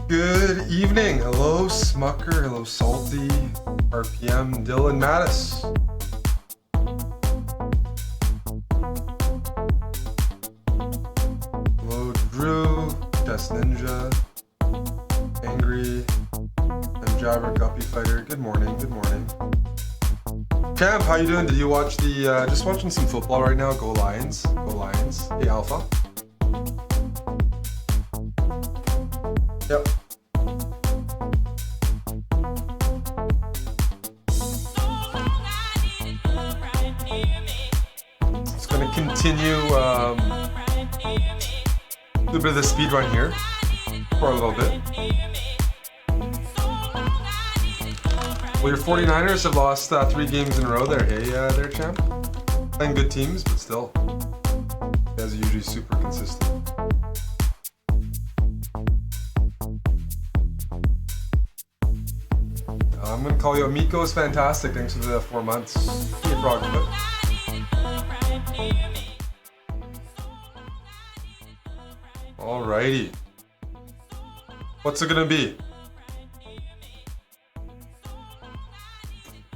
Good evening. Hello, Smucker. Hello, Salty. RPM, Dylan, Mattis. Hello, Drew, Chess Ninja, Angry, and Jabber Guppy Fighter. Good morning. Good morning. Champ, how you doing? Did you watch the? Just watching some football right now. Go Lions. Go Lions. Hey, Alpha. Yep. It's going to continue a little bit of the speedrun here for a little bit. Well, your 49ers have lost 3 games in a row there. Hey, there, champ. Playing good teams, but still. You guys are usually super consistent. I'm gonna call you Amico is fantastic. Thanks for the 4 months. Hey, Frogfoot. Alrighty. What's it gonna be?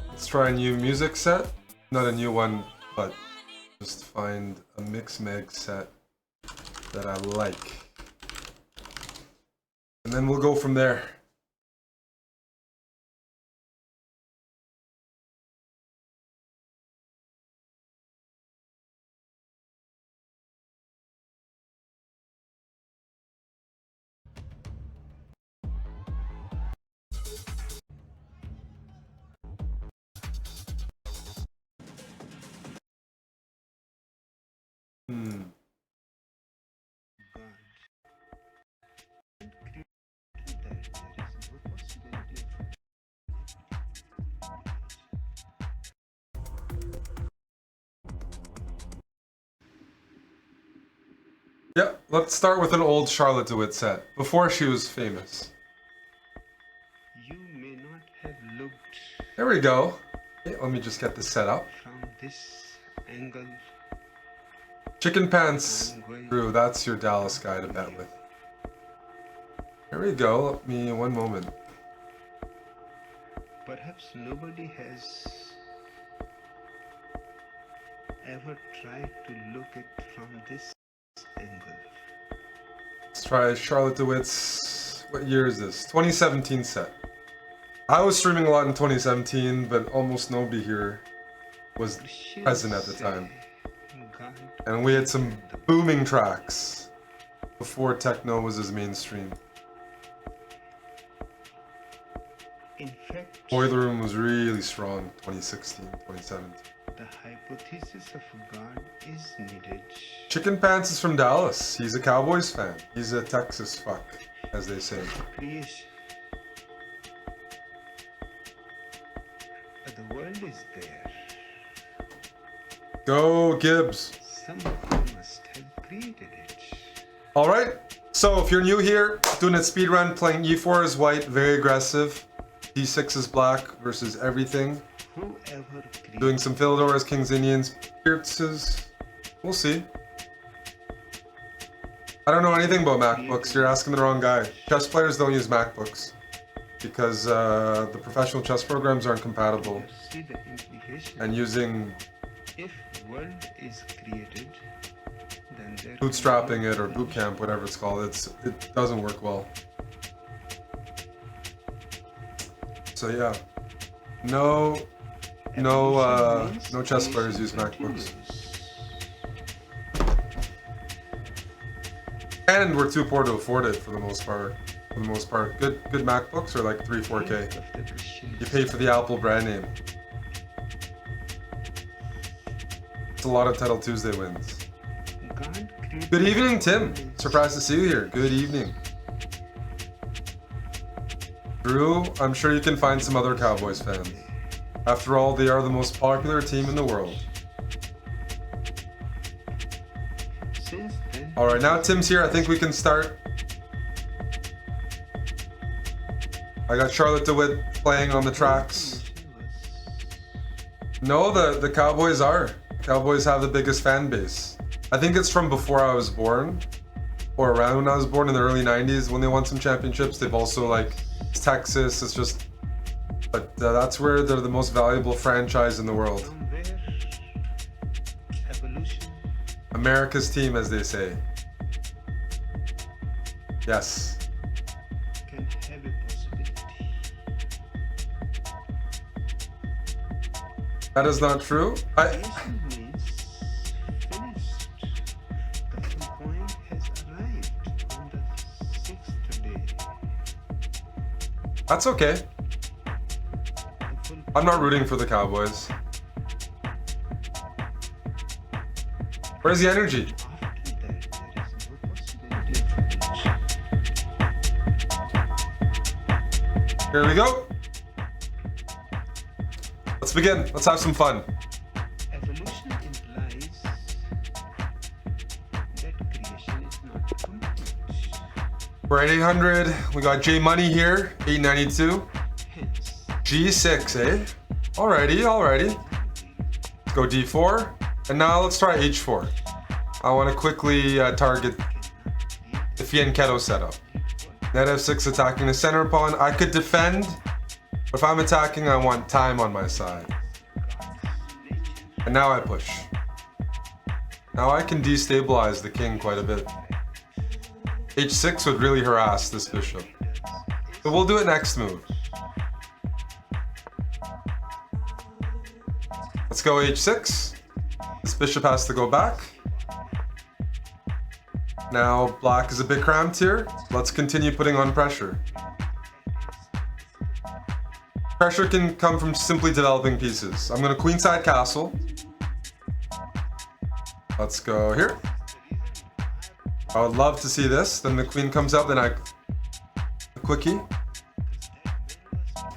Let's try a new music set. Not a new one, but just find a mix mag set that I like. And then we'll go from there. Yeah, let's start with an old Charlotte DeWitt set, before she was famous. You may not have looked There we go. Okay, let me just get this set up. from this angle. Chicken Pants Drew, that's your Dallas guy to bet with. There we go. Let me one moment. Perhaps nobody has ever tried to look at from this angle. Let's try Charlotte DeWitt's. What year is this? 2017 set. I was streaming a lot in 2017, but almost nobody here was present at the time. And we had some booming tracks before techno was as mainstream. In fact, Boiler Room was really strong 2016, 2017. the hypothesis of God is needed. Chicken Pants is from Dallas. He's a Cowboys fan. He's a Texas fuck, as they say. Creation. The word world is there. Go Gibbs. Someone must have created it. Alright, so if you're new here, doing a speedrun, playing e4 is white, very aggressive. d6 is black versus everything. Whoever created Doing some Philodoras, Kings, Indians, Pierces. We'll see. I don't know anything about MacBooks. You're asking the wrong guy. Chess players don't use MacBooks because the professional chess programs aren't compatible. see the implication. And using If world is created, then there bootstrapping it or bootcamp, whatever it's called, it doesn't work well. So yeah, no chess players use MacBooks. And we're too poor to afford it for the most part. Good MacBooks are like 3-4K. You pay for the Apple brand name. It's a lot of Title Tuesday wins. Good evening, Tim. Surprised to see you here. Good evening. Drew, I'm sure you can find some other Cowboys fans. After all, they are the most popular team in the world. Alright, now Tim's here. I think we can start. I got Charlotte DeWitt playing on the tracks. No, the Cowboys are. Cowboys have the biggest fan base. I think it's from before I was born, or around when I was born in the early 90s when they won some championships. They've also, like, it's Texas, it's just, but that's where they're the most valuable franchise in the world. America's team, as they say. Yes. Can have a possibility. That is not true. Nation means finished. The full point has arrived on the 6th day. That's okay. I'm not rooting for the Cowboys. Where's the energy? After that, there is no possibility. Here we go. Let's begin. Let's have some fun. Evolution implies that creation is not complete. We're at 800. We got J Money here, 892. Hence, G6, eh? Alrighty. Let's go D4. And now let's try H4. I want to quickly target the Fianchetto setup. Knight F6 attacking the center pawn. I could defend, but if I'm attacking, I want time on my side. And now I push. Now I can destabilize the king quite a bit. H6 would really harass this bishop. But we'll do it next move. Let's go H6. This bishop has to go back. Now black is a bit cramped here. Let's continue putting on pressure. Pressure can come from simply developing pieces. I'm going to queenside castle. Let's go here. I would love to see this. Then the queen comes up, then a quickie.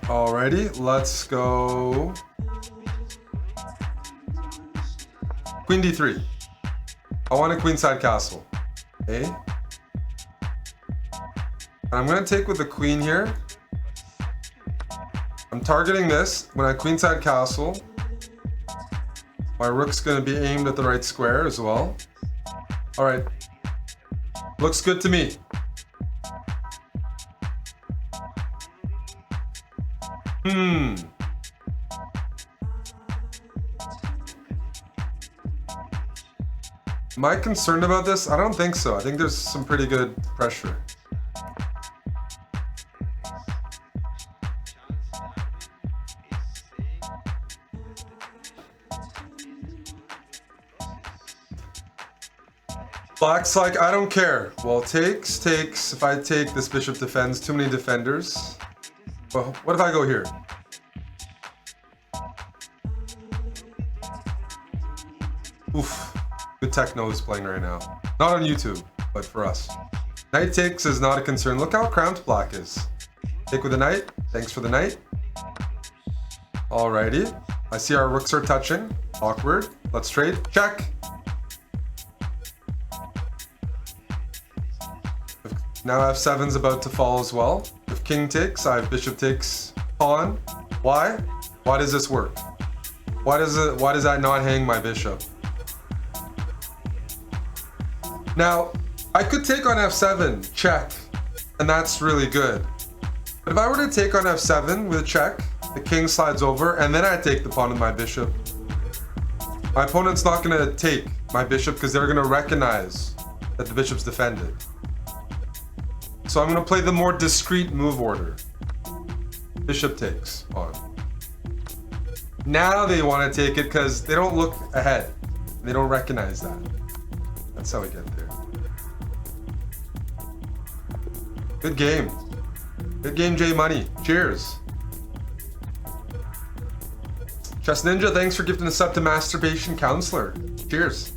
Alrighty, let's go. Queen d3. I want a queenside castle. Okay. And I'm going to take with the queen here. I'm targeting this. When I queenside castle, my rook's going to be aimed at the right square as well. Alright. Looks good to me. Am I concerned about this? I don't think so. I think there's some pretty good pressure. Black's like, I don't care. Well, takes. If I take, this bishop defends. Too many defenders. Well, what if I go here? Oof. Good techno is playing right now. Not on YouTube, but for us. Knight takes is not a concern. Look how cramped black is. Take with the knight. Thanks for the knight. Alrighty. I see our rooks are touching. Awkward. Let's trade. Check. Now f7's about to fall as well. If king takes, I have bishop takes pawn. Why? Why does this work? Why does that not hang my bishop? Now, I could take on f7, check, and that's really good. But if I were to take on f7 with a check, the king slides over, and then I take the pawn with my bishop, my opponent's not going to take my bishop because they're going to recognize that the bishop's defended. So I'm going to play the more discreet move order. Bishop takes pawn. Now they want to take it because they don't look ahead. They don't recognize that. That's how we get there. Good game. Good game, J Money. Cheers. Chess Ninja, thanks for gifting us up to Masturbation Counselor. Cheers.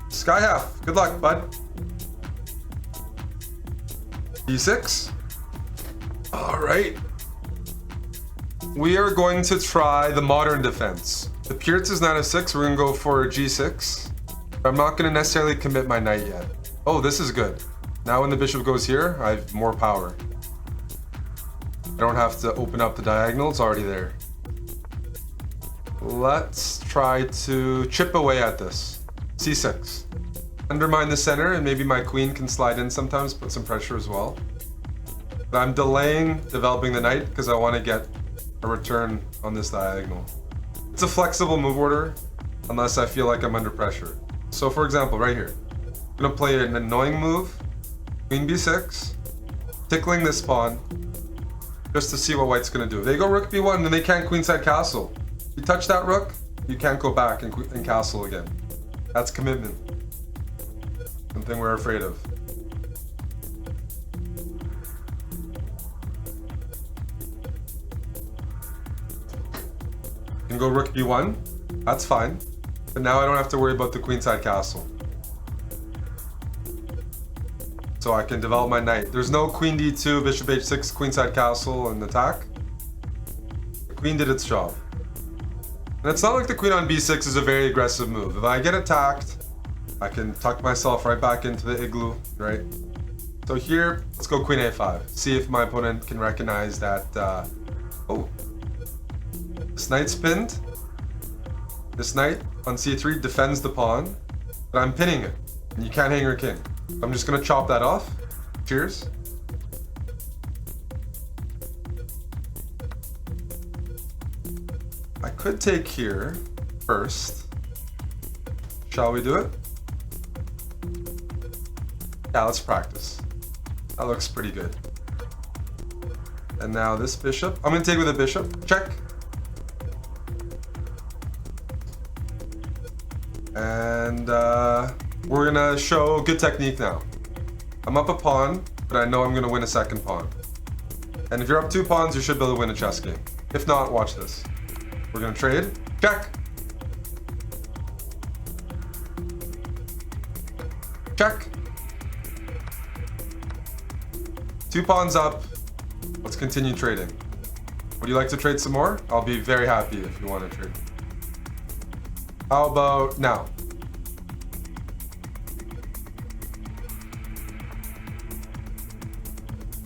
Sky Half, good luck, bud. D6. All right. We are going to try the modern defense. The Pirtz is knight f6. We're going to go for g6. I'm not going to necessarily commit my knight yet. Oh, this is good. Now when the bishop goes here, I have more power. I don't have to open up the diagonal. It's already there. Let's try to chip away at this. c6. Undermine the center, and maybe my queen can slide in sometimes, put some pressure as well. But I'm delaying developing the knight because I want to get a return on this diagonal. It's a flexible move order unless I feel like I'm under pressure. So for example, right here, I'm going to play an annoying move, queen b6, tickling this pawn, just to see what white's going to do. They go rook b1, then they can't queenside castle. You touch that rook, you can't go back and castle again. That's commitment. Something we're afraid of. Can go rook b1, that's fine. But now I don't have to worry about the queenside castle. So I can develop my knight. There's no queen d2, bishop h6, queenside castle, and attack. The queen did its job. And it's not like the queen on b6 is a very aggressive move. If I get attacked, I can tuck myself right back into the igloo, right? So here, let's go queen a5. See if my opponent can recognize that, oh. This knight's pinned. This knight on c3 defends the pawn, but I'm pinning it, and you can't hang your king. I'm just gonna chop that off. Cheers. I could take here first. Shall we do it? Yeah, let's practice. That looks pretty good. And now this bishop. I'm gonna take with a bishop. Check. And we're gonna show good technique now. I'm up a pawn, but I know I'm gonna win a second pawn. And if you're up 2 pawns, you should be able to win a chess game. If not, watch this. We're gonna trade. Check. Check. 2 pawns up. Let's continue trading. Would you like to trade some more? I'll be very happy if you want to trade. How about now?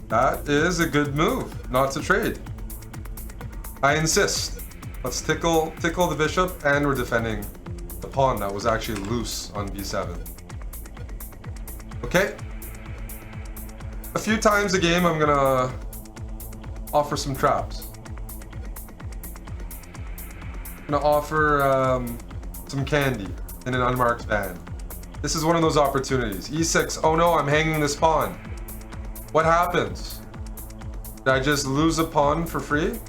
That is a good move, not to trade. I insist. Let's tickle the bishop, and we're defending the pawn that was actually loose on b7. Okay. A few times a game, I'm gonna offer some traps. I'm gonna offer some candy in an unmarked van. This is one of those opportunities. e6. Oh no, I'm hanging this pawn. What happens? Did I just lose a pawn for free?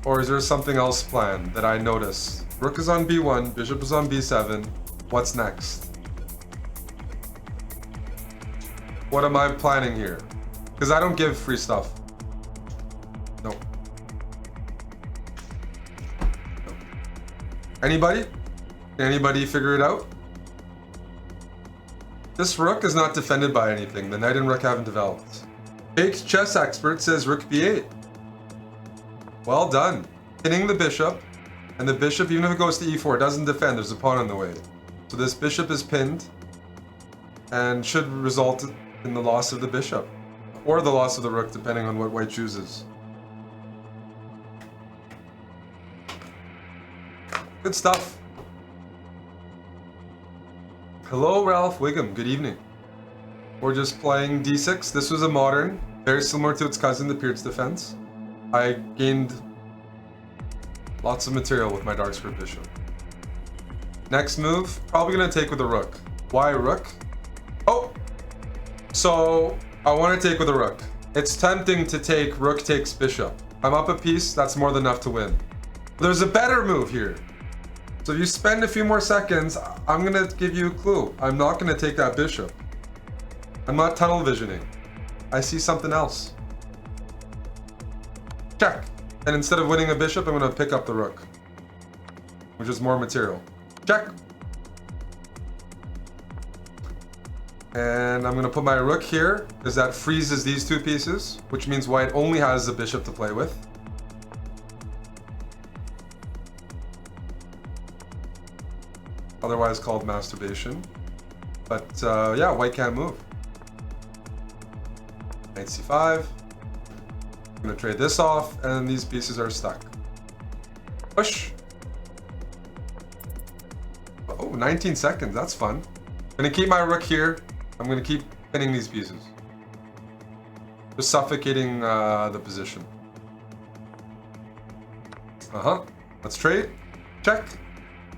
Or is there something else planned that I notice? Rook is on b1, bishop is on b7. What's next? What am I planning here? Because I don't give free stuff. No. Anybody? Can anybody figure it out? This rook is not defended by anything. The knight and rook haven't developed. Baked chess expert says rook b8. Well done. Pinning the bishop, and the bishop, even if it goes to e4, doesn't defend. There's a pawn on the way. So this bishop is pinned, and should result in the loss of the bishop, or the loss of the rook, depending on what white chooses. Good stuff. Hello, Ralph Wiggum. Good evening. We're just playing d6. This was a modern, very similar to its cousin, the Peerage Defense. I gained lots of material with my dark square bishop. Next move, probably gonna take with a rook. Why rook? Oh! So, I want to take with a rook. It's tempting to take rook takes bishop. I'm up a piece, that's more than enough to win. There's a better move here. So if you spend a few more seconds, I'm gonna give you a clue. I'm not gonna take that bishop. I'm not tunnel visioning. I see something else. Check. And instead of winning a bishop, I'm gonna pick up the rook, which is more material. Check. And I'm gonna put my rook here, because that freezes these two pieces, which means white only has the bishop to play with. Otherwise called masturbation. But yeah, white can't move. Knight c5. I'm gonna trade this off, and these pieces are stuck. Push. Oh, 19 seconds, that's fun. I'm gonna keep my rook here. I'm gonna keep pinning these pieces. Just suffocating the position. Let's trade. Check.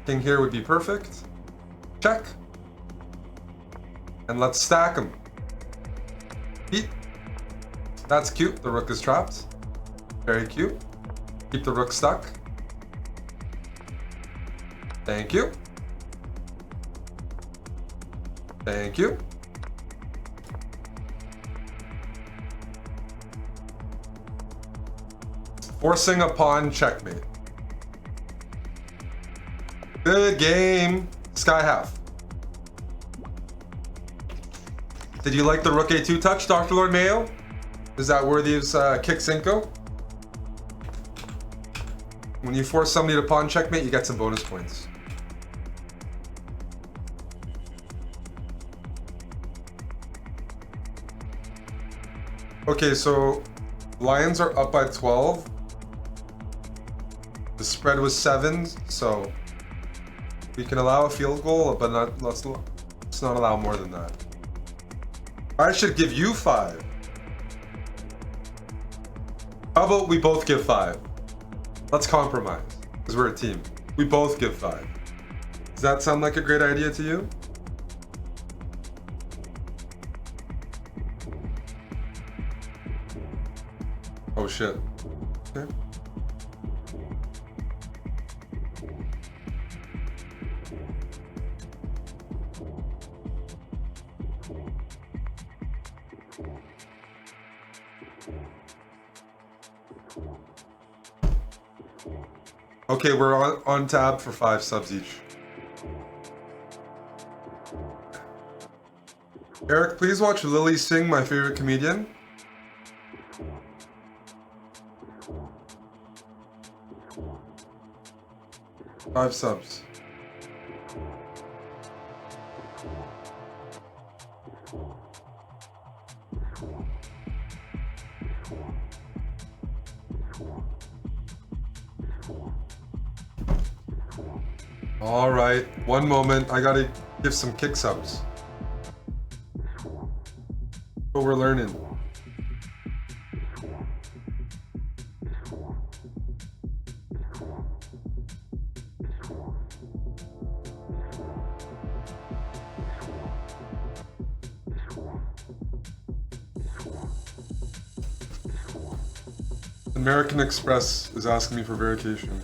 King here would be perfect. Check. And let's stack them. Beat. That's cute. The rook is trapped. Very cute. Keep the rook stuck. Thank you. Thank you. Forcing a pawn checkmate. Good game. Sky half. Did you like the rook a2 touch, Dr. Lord Mayo? Is that worthy of kick cinco? When you force somebody to pawn checkmate, you get some bonus points. Okay, so Lions are up by 12. The spread was 7, so we can allow a field goal, but let's not allow more than that. I should give you 5. How about we both give 5? Let's compromise, because we're a team. We both give 5. Does that sound like a great idea to you? Oh shit. Okay. Okay, we're on tab for 5 subs each. Eric, please watch Lily Singh, my favorite comedian. Five subs. All right, one moment. I gotta give some kick subs. What we're learning. American Express is asking me for verification.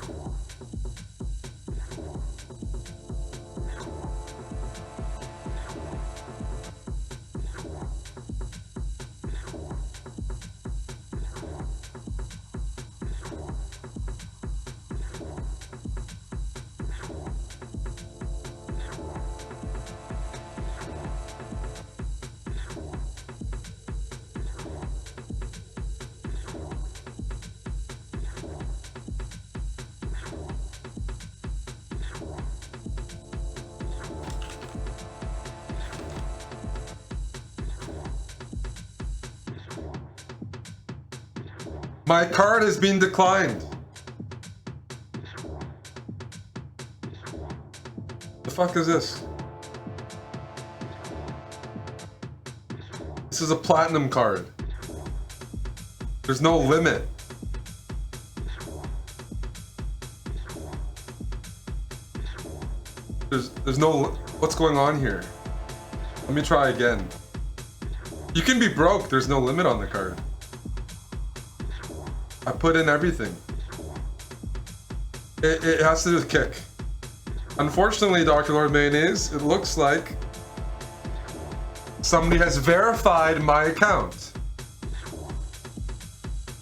My card has been declined. The fuck is this? This is a platinum card. There's no limit. There's no... What's going on here? Let me try again. You can be broke. There's no limit on the card. I put in everything. It has to do with kick. Unfortunately, Dr. Lord Mayonnaise, it looks like somebody has verified my account.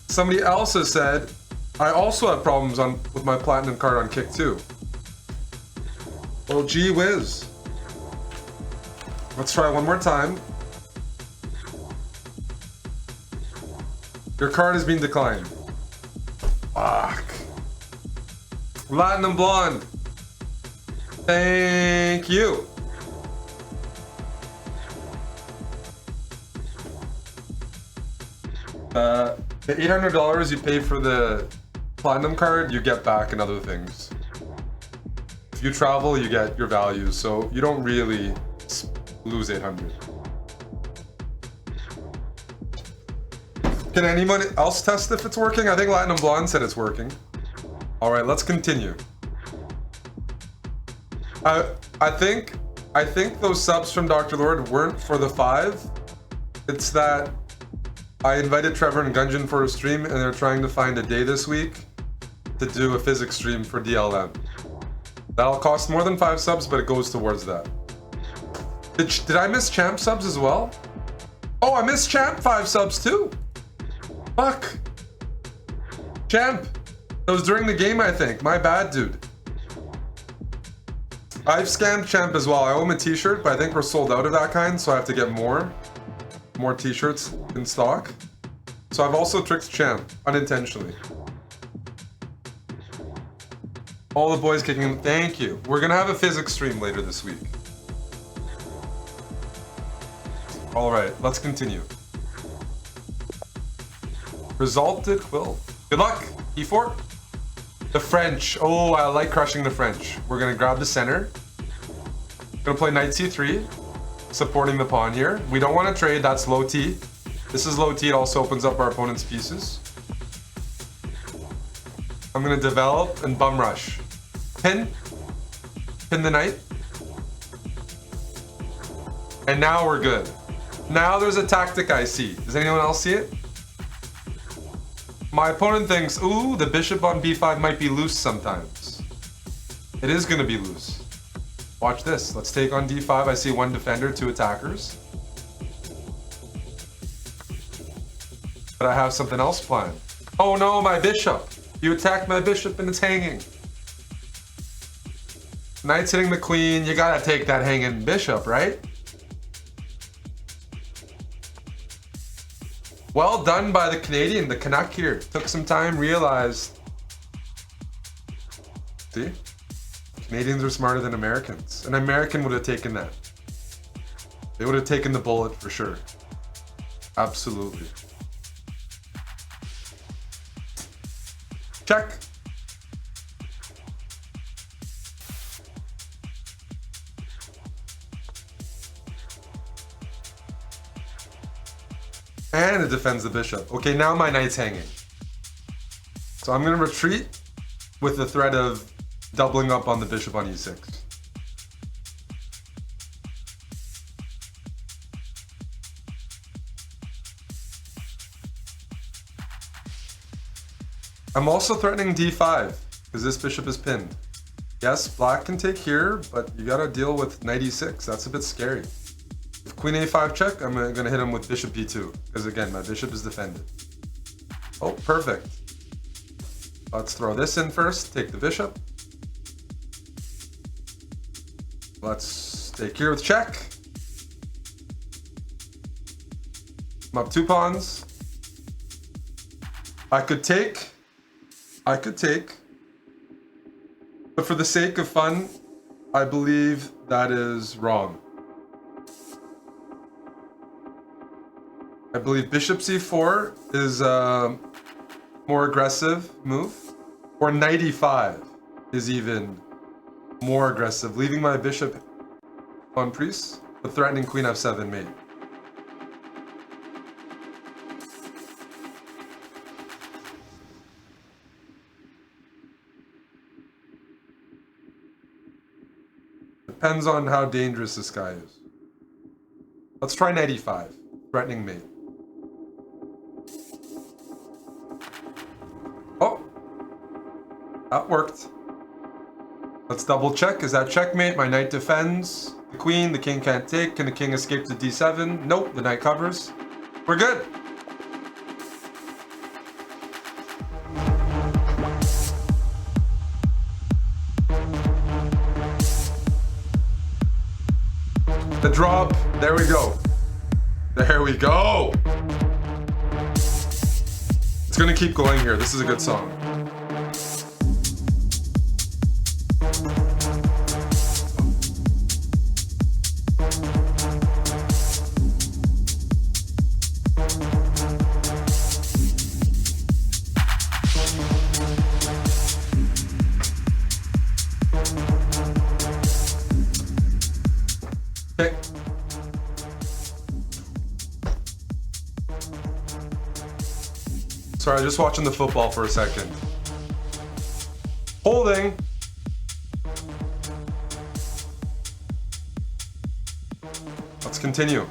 Somebody else has said, I also have problems with my platinum card on kick too. Well, gee whiz. Let's try one more time. Your card has been declined. Fuck. Platinum Blonde. Thank you. The $800 you pay for the platinum card, you get back in other things. If you travel, you get your values, so you don't really lose 800. Can anyone else test if it's working? I think Platinum Blonde said it's working. All right, let's continue. I think those subs from Dr. Lord weren't for the 5. It's that I invited Trevor and Gungeon for a stream, and they're trying to find a day this week to do a physics stream for DLM. That'll cost more than 5 subs, but it goes towards that. Did I miss Champ subs as well? Oh, I missed Champ 5 subs too. Fuck. Champ. That was during the game, I think. My bad, dude. I've scammed Champ as well. I owe him a t-shirt, but I think we're sold out of that kind, so I have to get more t-shirts in stock. So I've also tricked Champ, unintentionally. All the boys kicking him. Thank you. We're gonna have a physics stream later this week. All right, let's continue. Resulted Quill. Good luck, E4. The French. Oh, I like crushing the French. We're gonna grab the center. Gonna play knight c3, supporting the pawn here. We don't want to trade. That's low T. This is low T. It also opens up our opponent's pieces. I'm gonna develop and bum rush. Pin the knight. And now we're good. Now there's a tactic I see. Does anyone else see it? My opponent thinks, ooh, the bishop on b5 might be loose sometimes. It is gonna be loose. Watch this. Let's take on d5. I see 1 defender, 2 attackers. But I have something else planned. Oh no, my bishop. You attacked my bishop and it's hanging. Knight's hitting the queen. You gotta take that hanging bishop, right? Well done by the Canadian, the Canuck here. Took some time, realized. See? Canadians are smarter than Americans. An American would have taken that. They would have taken the bullet for sure. Absolutely. Check. And it defends the bishop. Okay, now my knight's hanging. So I'm gonna retreat with the threat of doubling up on the bishop on e6. I'm also threatening d5 because this bishop is pinned. Yes, black can take here, but you gotta deal with knight e6. That's a bit scary. If queen a5 check, I'm gonna hit him with bishop b2 because again, my bishop is defended. Oh, perfect. Let's throw this in first, take the bishop. Let's take here with check. I'm up 2 pawns. I could take, but for the sake of fun, I believe that is wrong. I believe bishop c4 is more aggressive move. Or knight e5 is even more aggressive, leaving my bishop on priest, but threatening queen f7 mate. Depends on how dangerous this guy is. Let's try knight e5, threatening mate. Oh, that worked. Let's double check. Is that checkmate? My knight defends the queen. The king can't take. Can the king escape to d7? Nope, the knight covers. We're good. The drop. There we go. There we go. It's gonna keep going here. This is a good song. Okay. Sorry, just watching the football for a second. Holding. Let's continue.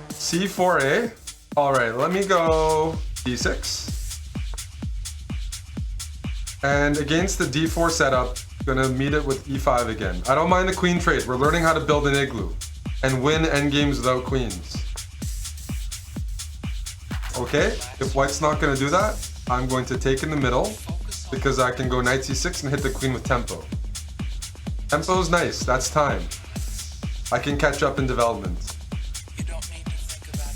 C4A. All right, let me go D6. And against the D4 setup, gonna meet it with E5 again. I don't mind the queen trade. We're learning how to build an igloo and win endgames without queens. Okay, if white's not gonna do that, I'm going to take in the middle because I can go knight c6 and hit the queen with tempo. Tempo's nice, that's time. I can catch up in development.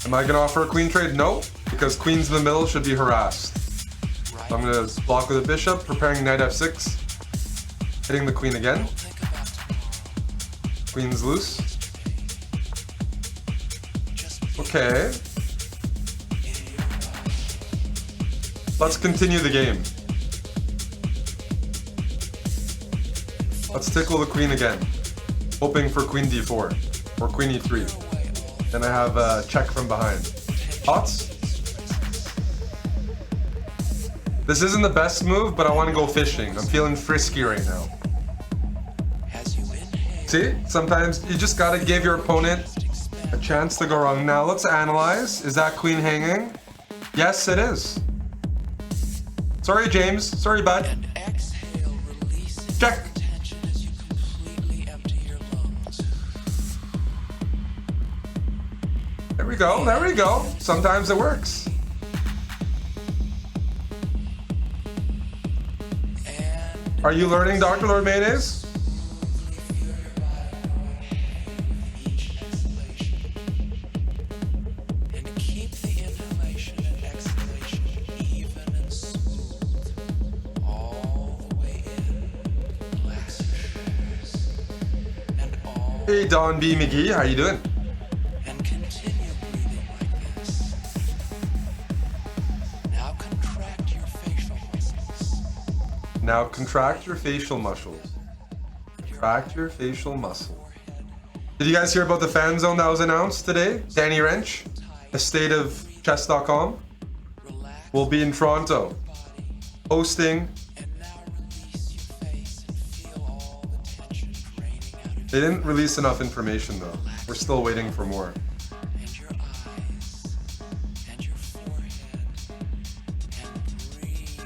Am I gonna offer a queen trade? No, because queens in the middle should be harassed. So I'm gonna block with a bishop, preparing knight f6. Hitting the queen again. Queen's loose. Okay. Let's continue the game. Let's tickle the queen again. Hoping for queen d4 or queen e3. Then I have a check from behind. Thoughts? This isn't the best move, but I want to go fishing. I'm feeling frisky right now. See? Sometimes you just gotta give your opponent a chance to go wrong. Now let's analyze. Is that queen hanging? Yes, it is. Sorry, James. Sorry, bud. Check. There we go. There we go. Sometimes it works. Are you learning, Dr. Lord Mayonnaise? Hey, Don B. McGee, how you doing? And continue breathing like this. Now contract your facial muscles. Now contract your facial muscles. Contract your facial muscles. Did you guys hear about the fan zone that was announced today? Danny Wrench, estate of chess.com, will be in Toronto, hosting. They didn't release enough information though. We're still waiting for more. And your eyes and your forehead and breathe.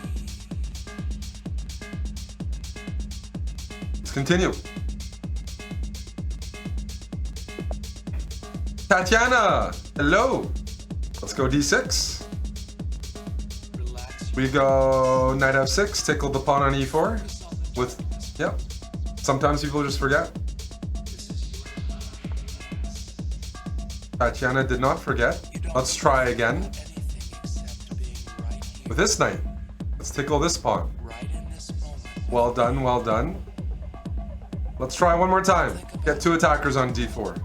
Let's continue. Tatiana, hello. Let's go d6. We go knight f6, tickle the pawn on e4 with, yep. Sometimes people just forget. Tatiana did not forget. Let's try again. With this knight. Let's tickle this pawn. Well done, well done. Let's try one more time. Get two attackers on d4.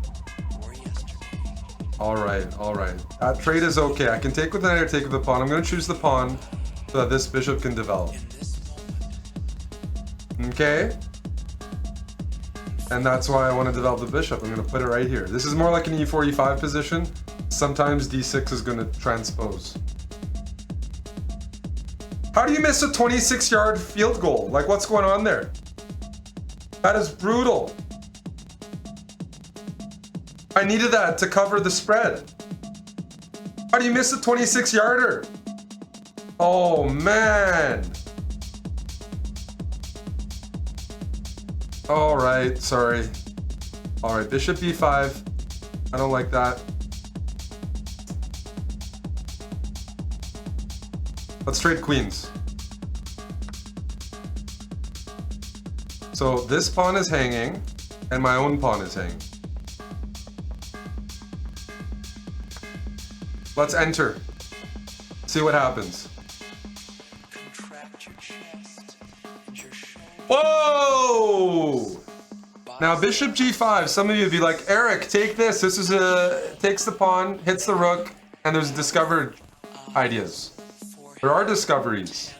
Alright, alright. That trade is okay. I can take with the knight or take with the pawn. I'm going to choose the pawn so that this bishop can develop. Okay? And that's why I want to develop the bishop. I'm going to put it right here. This is more like an e4, e5 position. Sometimes d6 is going to transpose. How do you miss a 26-yard field goal? Like, what's going on there? That is brutal. I needed that to cover the spread. How do you miss a 26-yarder? Oh, man. All right, sorry. All right, bishop b5. I don't like that. Let's trade queens. So this pawn is hanging, and my own pawn is hanging. Let's enter. See what happens. Contract your chest and your shoulder. Whoa! Now bishop g5. Some of you would be like, Eric, take this. This is takes the pawn, hits the rook, and there's discovered ideas. There are discoveries.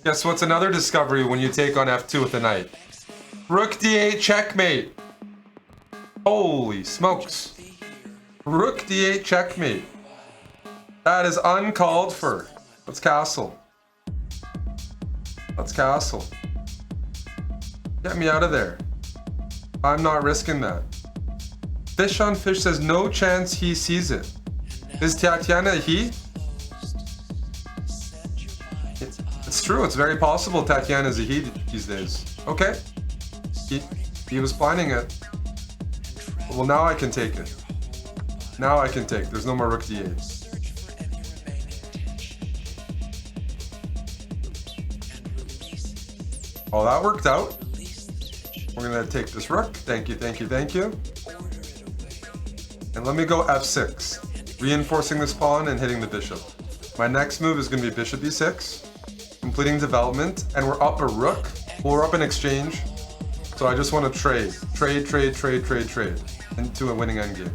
Guess what's another discovery when you take on f2 with the knight? Rook d8 checkmate. Holy smokes. Rook d8 checkmate. That is uncalled for. Let's castle. Let's castle. Get me out of there. I'm not risking that. Fish on Fish says no chance he sees it. Is Tatiana a he? It's true. It's very possible Tatiana is a he these days. Okay. He was planning it. Well, now I can take it. Now I can take. There's no more rook d8. Oh, that worked out. We're gonna take this rook. Thank you, thank you, thank you. And let me go f6. Reinforcing this pawn and hitting the bishop. My next move is gonna be bishop e6. Completing development. And we're up a rook. Well, we're up an exchange. So I just want to trade. Trade, trade, trade, trade, trade. Into a winning endgame.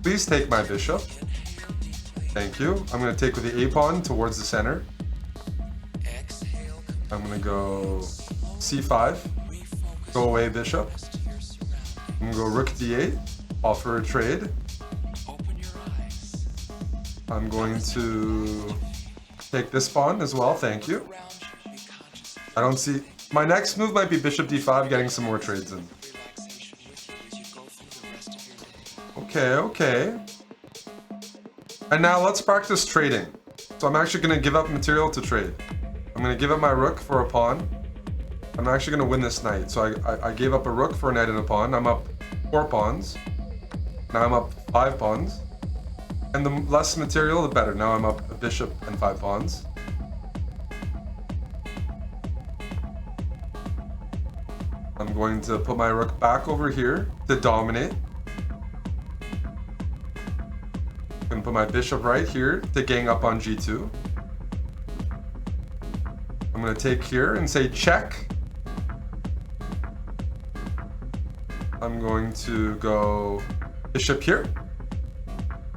Please take my bishop. Thank you. I'm going to take with the a pawn towards the center. I'm going to go c5. Go away bishop. I'm going to go rook d8. Offer a trade. I'm going to take this pawn as well. Thank you. I don't see... My next move might be bishop d5, getting some more trades in. Okay, okay. And now let's practice trading. So I'm actually going to give up material to trade. I'm going to give up my rook for a pawn. I'm actually going to win this knight. So I gave up a rook for a knight and a pawn. I'm up 4 pawns. Now I'm up 5 pawns. And the less material, the better. Now I'm up a bishop and 5 pawns. I'm going to put my rook back over here to dominate. I'm going to put my bishop right here to gang up on g2. I'm going to take here and say check. I'm going to go bishop here.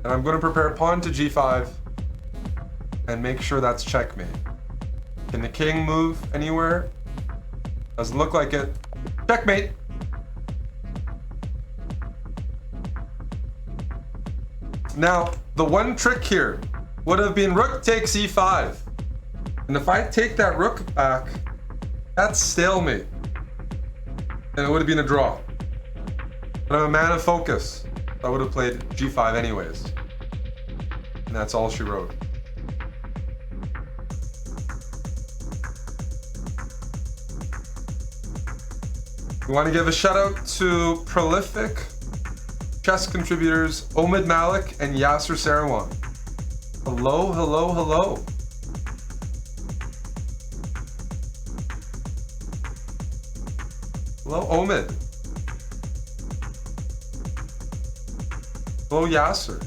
And I'm going to prepare pawn to g5 and make sure that's checkmate. Can the king move anywhere? Doesn't look like it. Checkmate. Now, the one trick here would have been rook takes e5. And if I take that rook back, that's stalemate. And it would have been a draw. But I'm a man of focus. I would have played g5 anyways. And that's all she wrote. We want to give a shout out to prolific chess contributors Omid Malik and Yasser Sarawan. Hello, hello, hello. Hello, Omid. Hello, Yasser.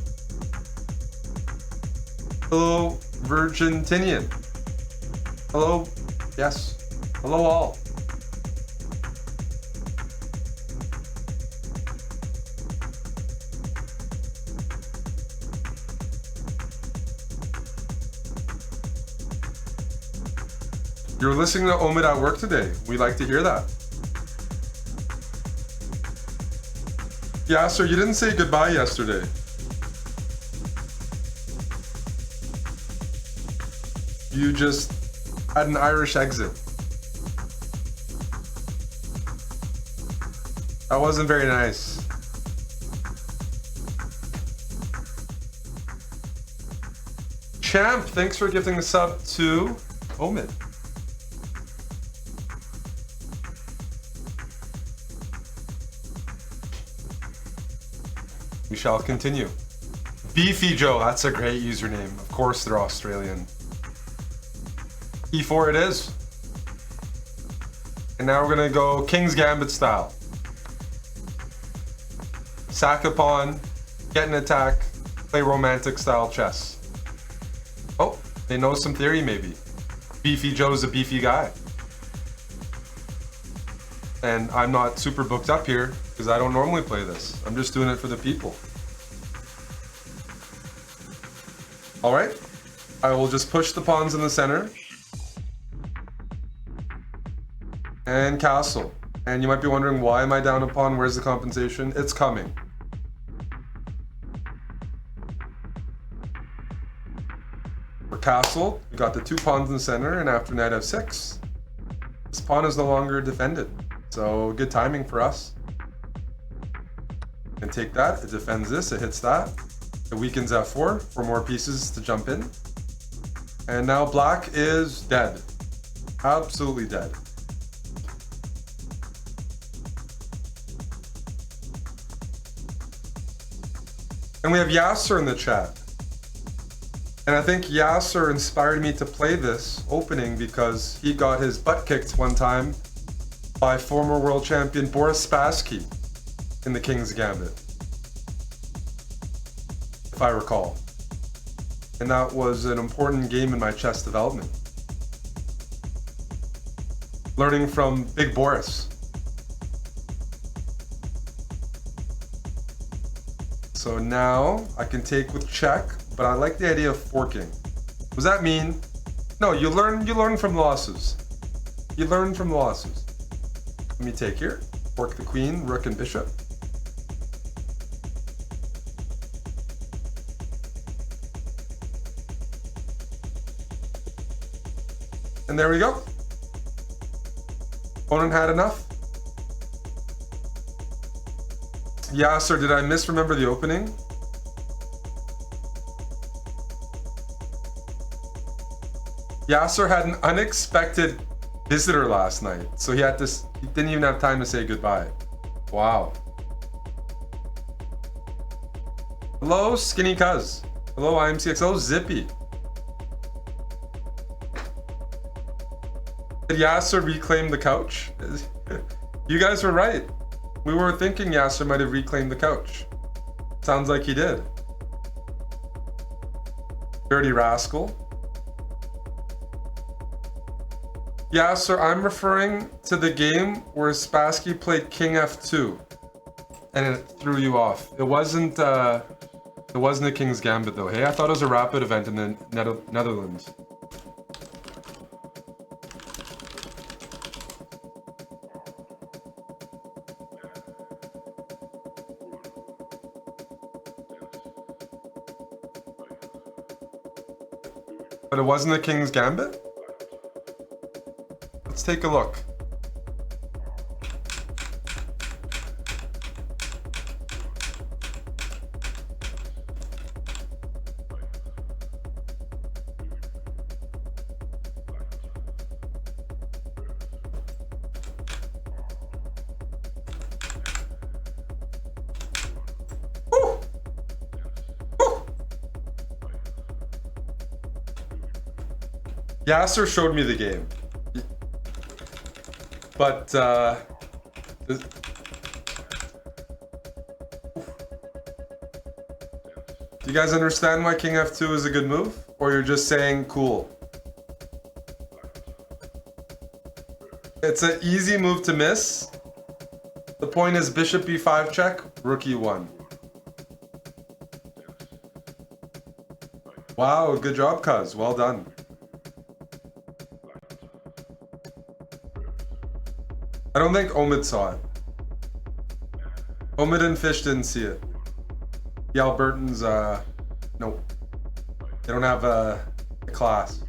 Hello, Virgintinian. Hello, yes. Hello, all. You're listening to Omid at work today. We like to hear that. Yeah, sir, you didn't say goodbye yesterday. You just had an Irish exit. That wasn't very nice. Champ, thanks for gifting a sub to Omid. We shall continue. Beefy Joe, that's a great username. Of course they're Australian. E4 it is. And now we're gonna go King's Gambit style. Sack a pawn, get an attack, play romantic style chess. Oh, they know some theory maybe. Beefy Joe's a beefy guy. And I'm not super booked up here because I don't normally play this. I'm just doing it for the people. All right, I will just push the pawns in the center. And castle. And you might be wondering, why am I down a pawn? Where's the compensation? It's coming. For castle, we got the 2 pawns in the center, and after knight f6, this pawn is no longer defended. So good timing for us. And take that, it defends this, it hits that. It weakens f4 for more pieces to jump in. And now black is dead. Absolutely dead. And we have Yasser in the chat. And I think Yasser inspired me to play this opening because he got his butt kicked one time by former world champion Boris Spassky in the King's Gambit, if I recall. And that was an important game in my chess development. Learning from Big Boris. So now I can take with check, but I like the idea of forking. What does that mean? No, you learn from losses. You learn from the losses. Let me take here, fork the queen, rook and bishop. And there we go. Opponent had enough. Yasser, did I misremember the opening? Yasser had an unexpected visitor last night, so he didn't even have time to say goodbye. Wow. Hello, Skinny Cuz. Hello, IMCX. Hello, Zippy. Did Yasser reclaim the couch? You guys were right. We were thinking Yasser might have reclaimed the couch. Sounds like he did. Dirty rascal. Yasser, I'm referring to the game where Spassky played King F2 and it threw you off. It wasn't a King's Gambit though. Hey, I thought it was a rapid event in the Netherlands. But it wasn't a King's Gambit? Let's take a look. Yasser showed me the game, but do you guys understand why King F2 is a good move, or you're just saying cool? It's an easy move to miss. The point is Bishop B5 check, Rook E1. Wow, good job, cuz. Well done. don't think Omid saw it. Omid and Fish didn't see it. The Albertans, nope. They don't have a class.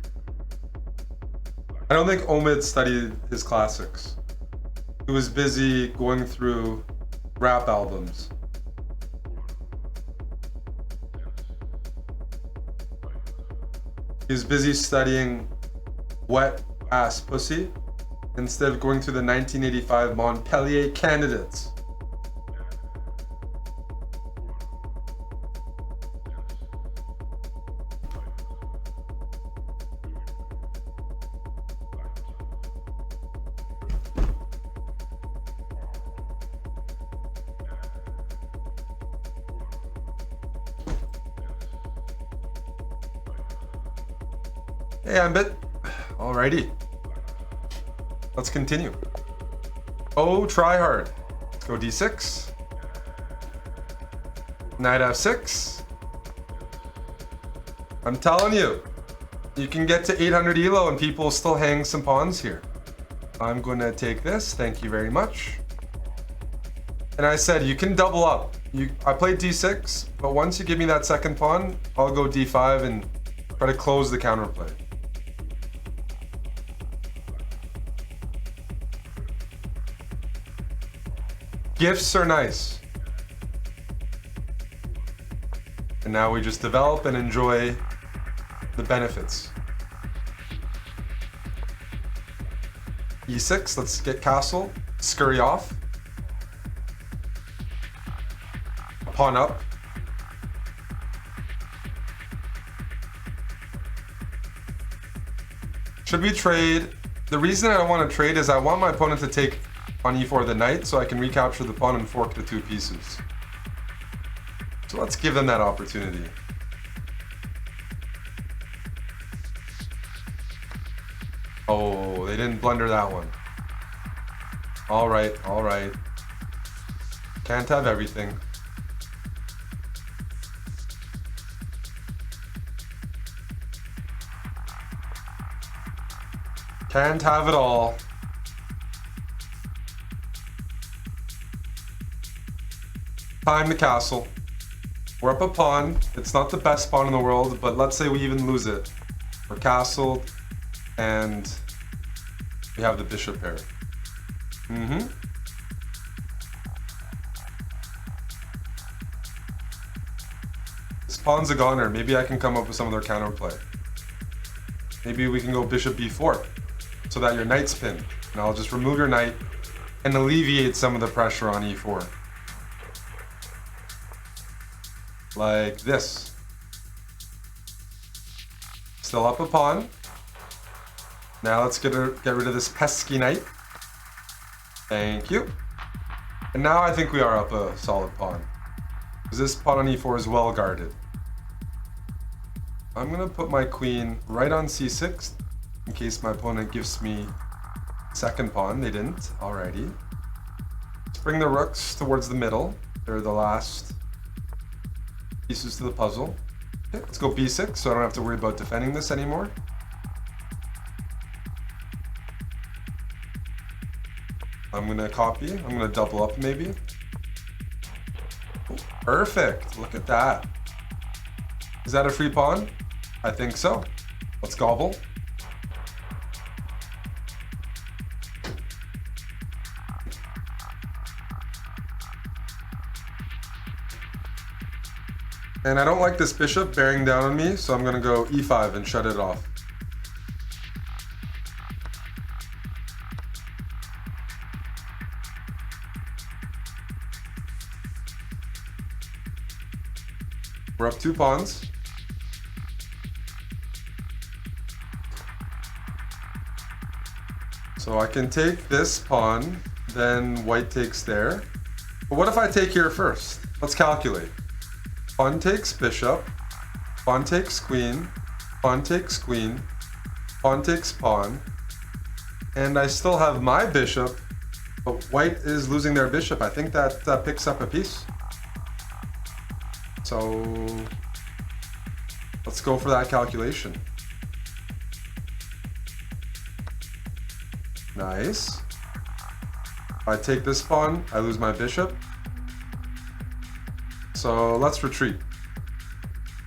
I don't think Omid studied his classics. He was busy going through rap albums. He was busy studying wet ass pussy instead of going through the 1985 Montpellier candidates. Hey, Gambit. Alrighty. Let's continue. Oh, try hard. Let's go d6. Knight f6. I'm telling you, you can get to 800 elo and people still hang some pawns here. I'm gonna take this. Thank you very much. And I said you can double up. I played d6, but once you give me that second pawn, I'll go d5 and try to close the counterplay. Gifts are nice. And now we just develop and enjoy the benefits. E6, let's get castle, scurry off. Pawn up. Should we trade? The reason I don't want to trade is I want my opponent to take on e4 the knight so I can recapture the pawn and fork the two pieces. So let's give them that opportunity. Oh, they didn't blunder that one. All right, all right. Can't have everything. Can't have it all. Time to castle. We're up a pawn. It's not the best pawn in the world, but let's say we even lose it. We're castled, and we have the bishop pair. This pawn's a goner. Maybe I can come up with some of their counterplay. Maybe we can go bishop b4, so that your knight's pinned. And I'll just remove your knight and alleviate some of the pressure on e4. Like this. Still up a pawn. Now let's get rid of this pesky knight. Thank you. And now I think we are up a solid pawn. Because this pawn on e4 is well guarded. I'm gonna put my queen right on c6 in case my opponent gives me second pawn. They didn't. Alrighty. Let's bring the rooks towards the middle. They're the last pieces to the puzzle. Okay, let's go b6 so I don't have to worry about defending this anymore. I'm gonna copy. I'm gonna double up maybe. Oh, perfect. Look at that. Is that a free pawn? I think so. Let's gobble. And I don't like this bishop bearing down on me, so I'm gonna go e5 and shut it off. We're up 2 pawns. So I can take this pawn, then white takes there. But what if I take here first? Let's calculate. Pawn takes bishop, pawn takes queen, pawn takes queen, pawn takes pawn, and I still have my bishop, but white is losing their bishop. I think that picks up a piece. So let's go for that calculation. Nice. If I take this pawn, I lose my bishop. So let's retreat.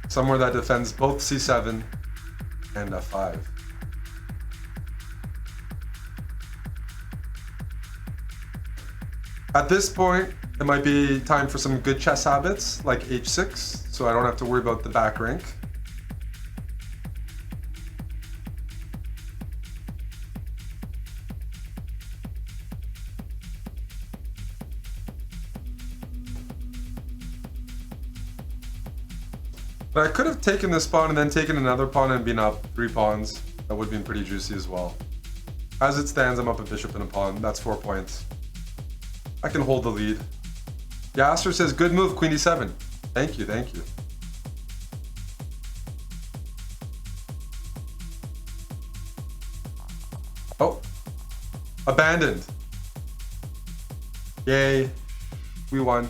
Somewhere that defends both c7 and f5. At this point, it might be time for some good chess habits like h6, so I don't have to worry about the back rank. But I could have taken this pawn and then taken another pawn and been up 3 pawns. That would have been pretty juicy as well. As it stands, I'm up a bishop and a pawn. That's 4 points. I can hold the lead. Yasser says, good move, queen d7. Thank you, thank you. Oh, abandoned. Yay, we won.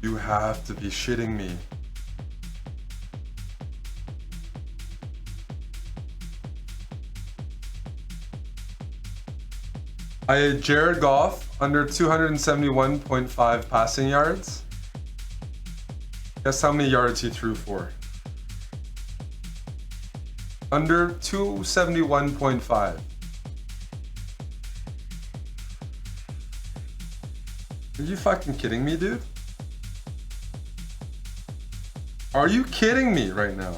You have to be shitting me. I had Jared Goff under 271.5 passing yards. Guess how many yards he threw for? Under 271.5. Are you fucking kidding me, dude? Are you kidding me right now?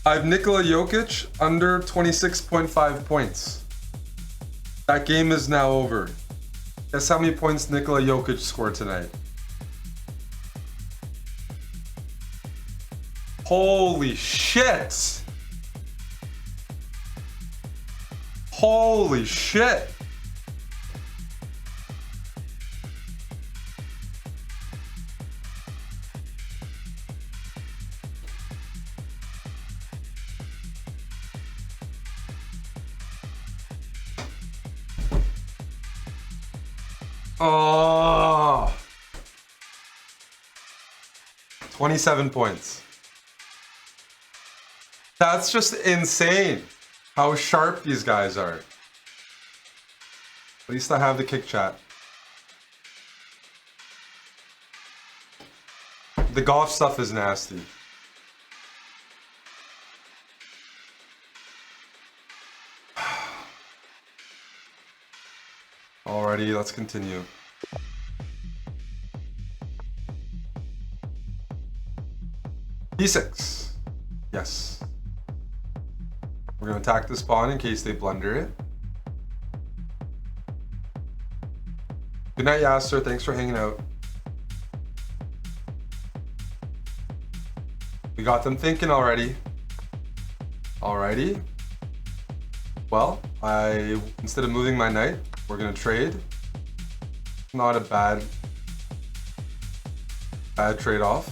I have Nikola Jokic under 26.5 points. That game is now over. Guess how many points Nikola Jokic scored tonight? Holy shit! Holy shit! Oh! 27 points. That's just insane how sharp these guys are. At least I have the kick chat. The golf stuff is nasty. Alrighty, let's continue. D6. Yes. We're going to attack this pawn in case they blunder it. Good night, Yasser. Thanks for hanging out. We got them thinking already. Alrighty. Well, instead of moving my knight, we're going to trade. Not a bad trade-off.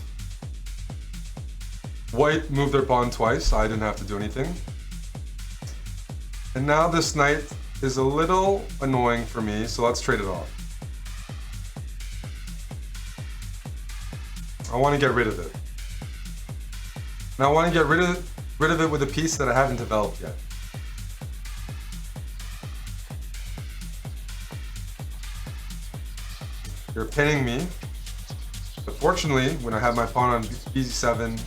White moved their pawn twice, so I didn't have to do anything. And now this knight is a little annoying for me, so let's trade it off. I want to get rid of it. And I want to get rid of it with a piece that I haven't developed yet. You're pinning me. But fortunately, when I have my pawn on b7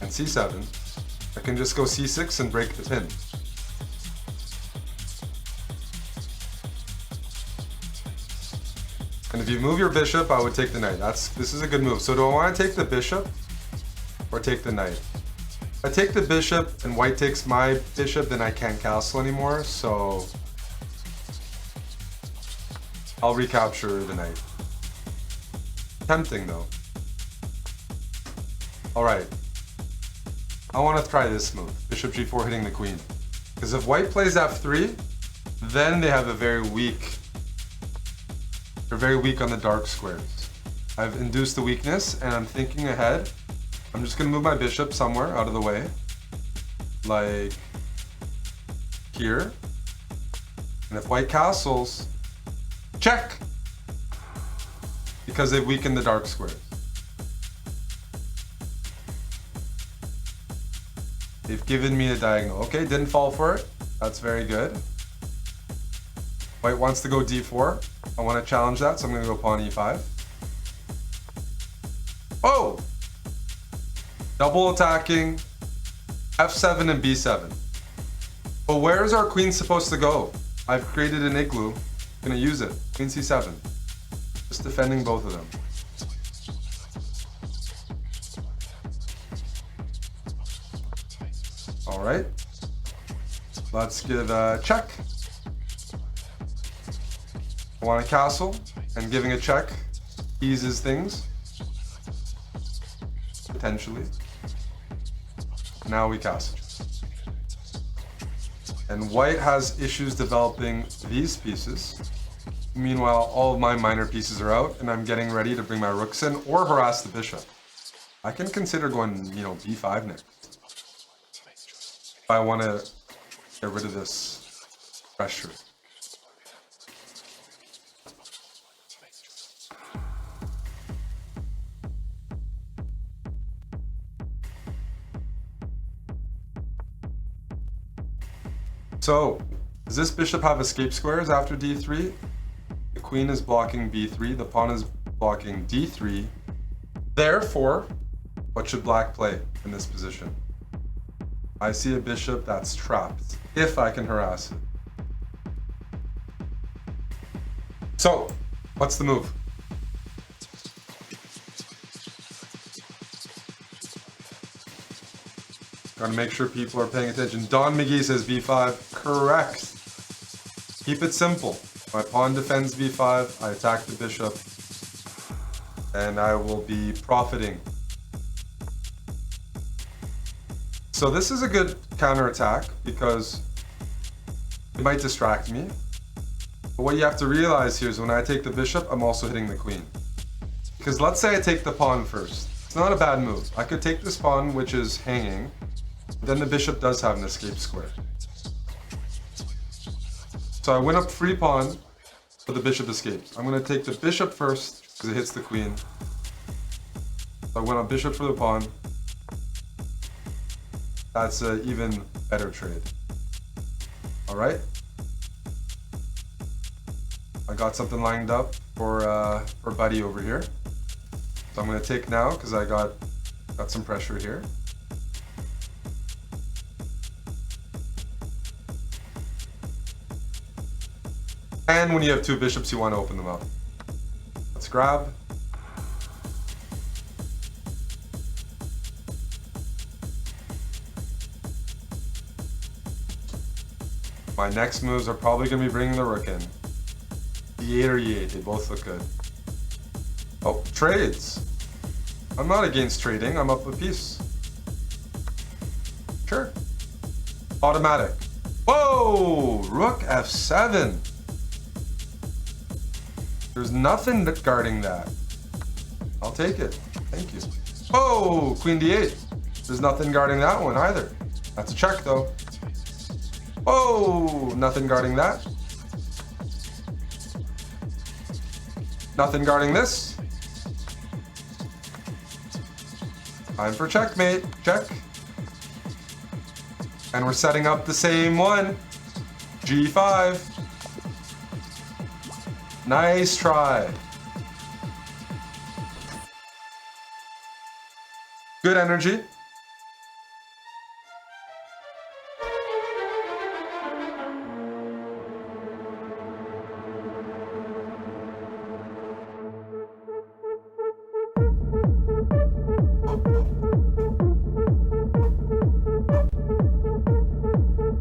and c7, I can just go c6 and break the pin. And if you move your bishop, I would take the knight. This is a good move. So do I want to take the bishop or take the knight? If I take the bishop and white takes my bishop, then I can't castle anymore. So I'll recapture the knight. Tempting though. Alright. I want to try this move. Bishop g4 hitting the queen. Because if white plays f3, then they have a very weak... They're very weak on the dark squares. I've induced the weakness and I'm thinking ahead. I'm just going to move my bishop somewhere out of the way. Like here. And if white castles, check! Because they've weakened the dark squares. They've given me a diagonal. Okay, didn't fall for it. That's very good. White wants to go d4. I want to challenge that, so I'm going to go pawn e5. Oh! Double attacking f7 and b7. But where is our queen supposed to go? I've created an igloo. I'm going to use it. Queen c7. Just defending both of them. Alright. Let's give a check. I want a castle, and giving a check eases things. Potentially. Now we castle. And white has issues developing these pieces. Meanwhile, all of my minor pieces are out, and I'm getting ready to bring my rooks in or harass the bishop. I can consider going, b5 next. If I want to get rid of this pressure. So, does this bishop have escape squares after d3? The queen is blocking b3, the pawn is blocking d3. Therefore, what should black play in this position? I see a bishop that's trapped, if I can harass it. So, what's the move? Gotta make sure people are paying attention. Don McGee says b5. Correct. Keep it simple. My pawn defends b5, I attack the bishop, and I will be profiting. So this is a good counterattack because it might distract me. But what you have to realize here is when I take the bishop, I'm also hitting the queen. Because let's say I take the pawn first. It's not a bad move. I could take this pawn, which is hanging. Then the bishop does have an escape square. So I win up free pawn, but the bishop escapes. I'm going to take the bishop first because it hits the queen. So I win up bishop for the pawn. That's an even better trade. All right. I got something lined up for Buddy over here. So I'm going to take now because I got some pressure here. And when you have two bishops, you want to open them up. Let's grab. My next moves are probably going to be bringing the rook in. E8 or E8, they both look good. Oh, trades. I'm not against trading, I'm up a piece. Sure. Automatic. Whoa! Rook f7. There's nothing guarding that. I'll take it. Thank you. Oh, queen d8. There's nothing guarding that one either. That's a check though. Oh, nothing guarding that. Nothing guarding this. Time for checkmate. Check. And we're setting up the same one. G5. Nice try. Good energy.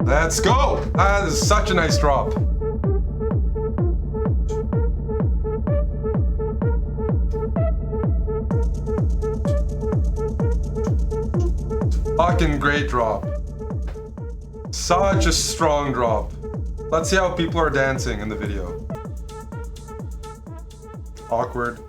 Let's go! That is such a nice drop. Fucking great drop. Such a strong drop. Let's see how people are dancing in the video. Awkward.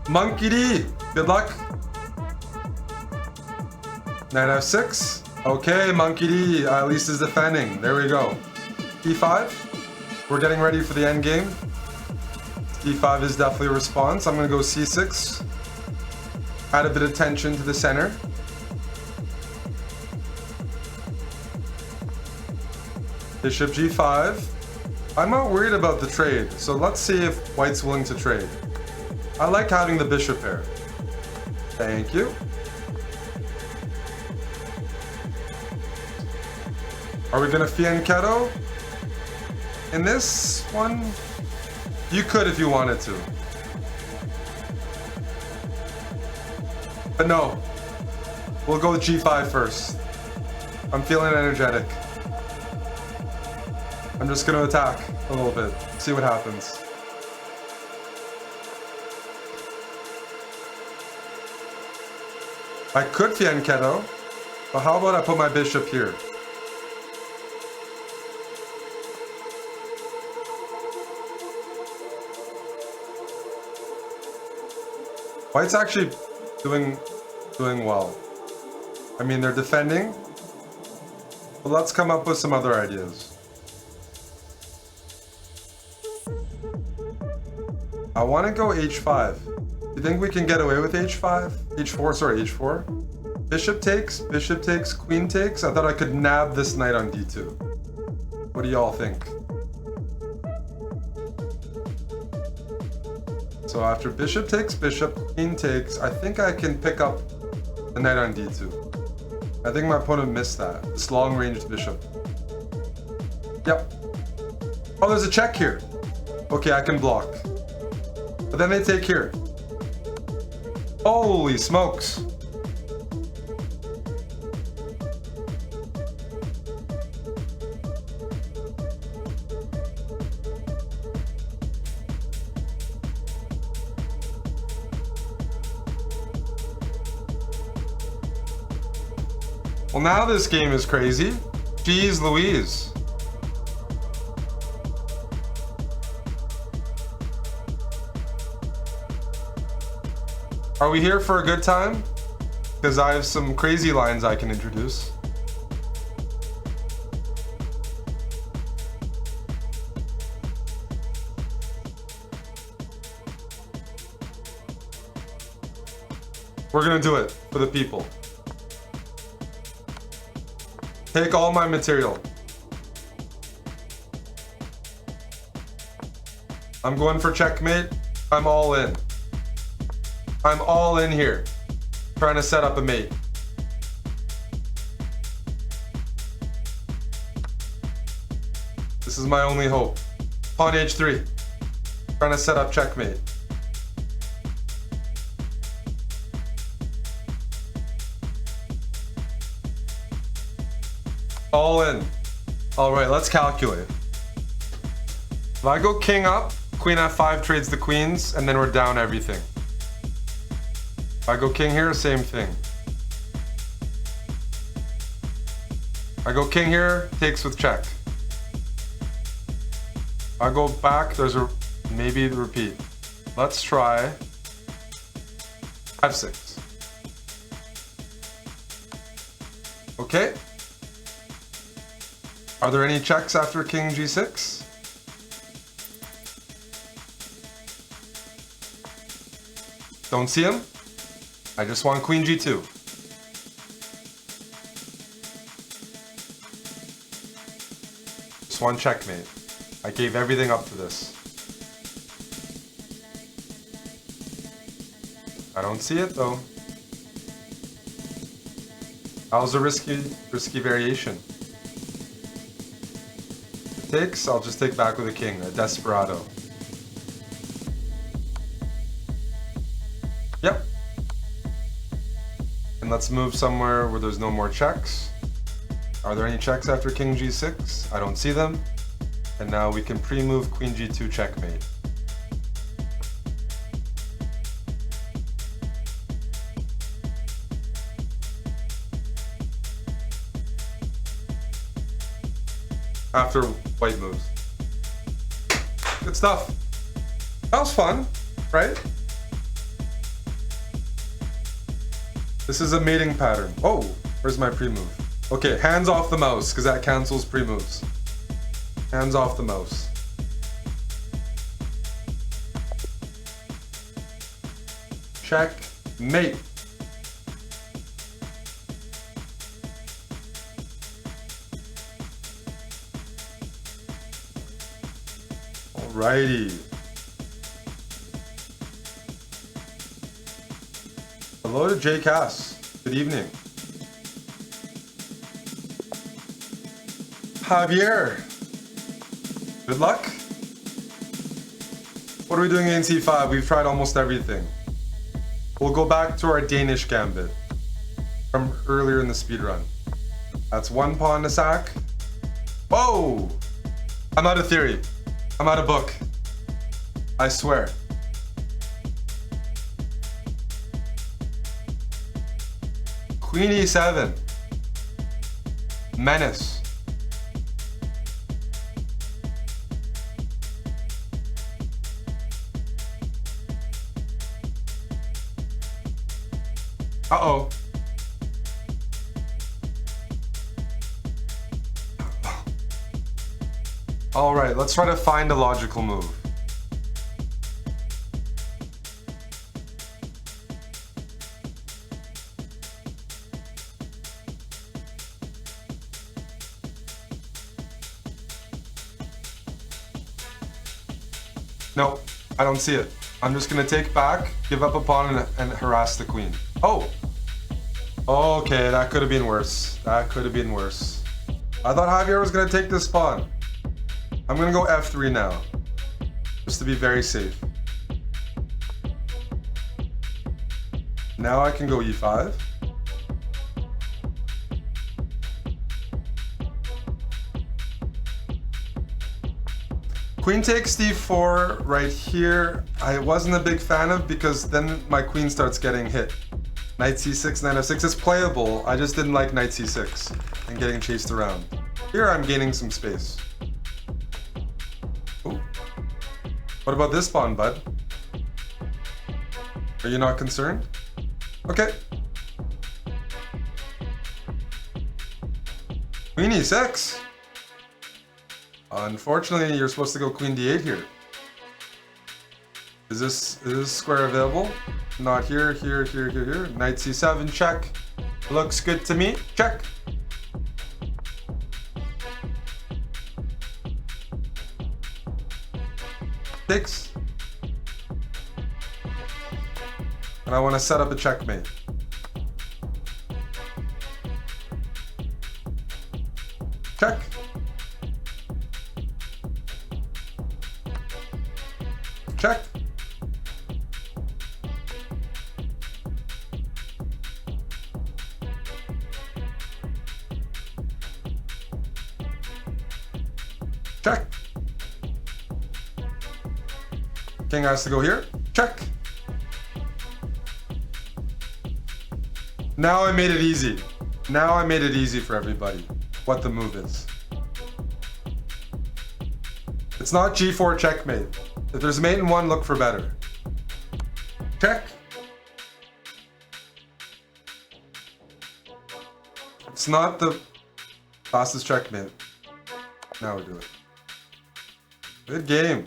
Monkey D, good luck. Knight f6. Okay, Monkey D at least is defending. There we go. e5. We're getting ready for the end game. e5 is definitely a response. I'm gonna go c6. Add a bit of tension to the center. Bishop g5. I'm not worried about the trade, so let's see if white's willing to trade. I like having the bishop pair. Thank you. Are we gonna fianchetto in this one? You could if you wanted to. But no, we'll go with g5 first. I'm feeling energetic. I'm just gonna attack a little bit, see what happens. I could fianchetto, but how about I put my bishop here? White's actually doing well. I mean, they're defending, but let's come up with some other ideas. I want to go h5. You think we can get away with h5? h4, sorry, h4. Bishop takes, queen takes. I thought I could nab this knight on d2. What do y'all think? So after bishop takes bishop, queen takes, I think I can pick up the knight on d2. I think my opponent missed that. This long-ranged bishop. Yep. Oh, there's a check here. Okay, I can block. But then they take here. Holy smokes. Well, now this game is crazy. Jeez Louise. Are we here for a good time? Because I have some crazy lines I can introduce. We're gonna do it for the people. Take all my material. I'm going for checkmate. I'm all in. I'm all in here. Trying to set up a mate. This is my only hope. Pawn h3. Trying to set up checkmate. All in. All right, let's calculate. If I go king up, queen f5 trades the queens, and then we're down everything. If I go king here, same thing. I go king here, takes with check. I go back, there's a maybe the repeat. Let's try f6. Okay. Are there any checks after king g6? Don't see him. I just want queen g2. Just want checkmate. I gave everything up for this. I don't see it though. That was a risky variation. If it takes, I'll just take back with a king, a desperado. Yep. And let's move somewhere where there's no more checks. Are there any checks after king g6? I don't see them. And now we can pre-move queen g2 checkmate. After white moves. Good stuff. That was fun, right? This is a mating pattern. Oh, where's my pre-move? Okay, hands off the mouse, because that cancels pre-moves. Hands off the mouse. Checkmate. Alrighty. Hello to Jay Cass. Good evening. Javier. Good luck. What are we doing in C5? We've tried almost everything. We'll go back to our Danish Gambit from earlier in the speedrun. That's one pawn to sack. Whoa! I'm out of theory. I'm out of book. I swear. Queen E7. Menace. Uh-oh. All right, let's try to find a logical move. No, I don't see it. I'm just gonna take back, give up a pawn, and harass the queen. Oh! Okay, that could have been worse. That could have been worse. I thought Javier was gonna take this pawn. I'm gonna go F3 now, just to be very safe. Now I can go E5. Queen takes D4 right here. I wasn't a big fan of because then my queen starts getting hit. Knight C6, Knight F6 is playable. I just didn't like Knight C6 and getting chased around. Here I'm gaining some space. Ooh. What about this pawn, bud? Are you not concerned? Okay. Queen E6. Unfortunately, you're supposed to go Queen D8 here. Is this square available? Not here, here. Knight C7, check. Looks good to me, check. Takes. And I want to set up a checkmate. Check. Check. Check. King has to go here. Check. Now I made it easy. Now I made it easy for everybody what the move is. It's not G4 checkmate. If there's a mate in one, look for better. Check. It's not the fastest checkmate. Now we do it. Good game.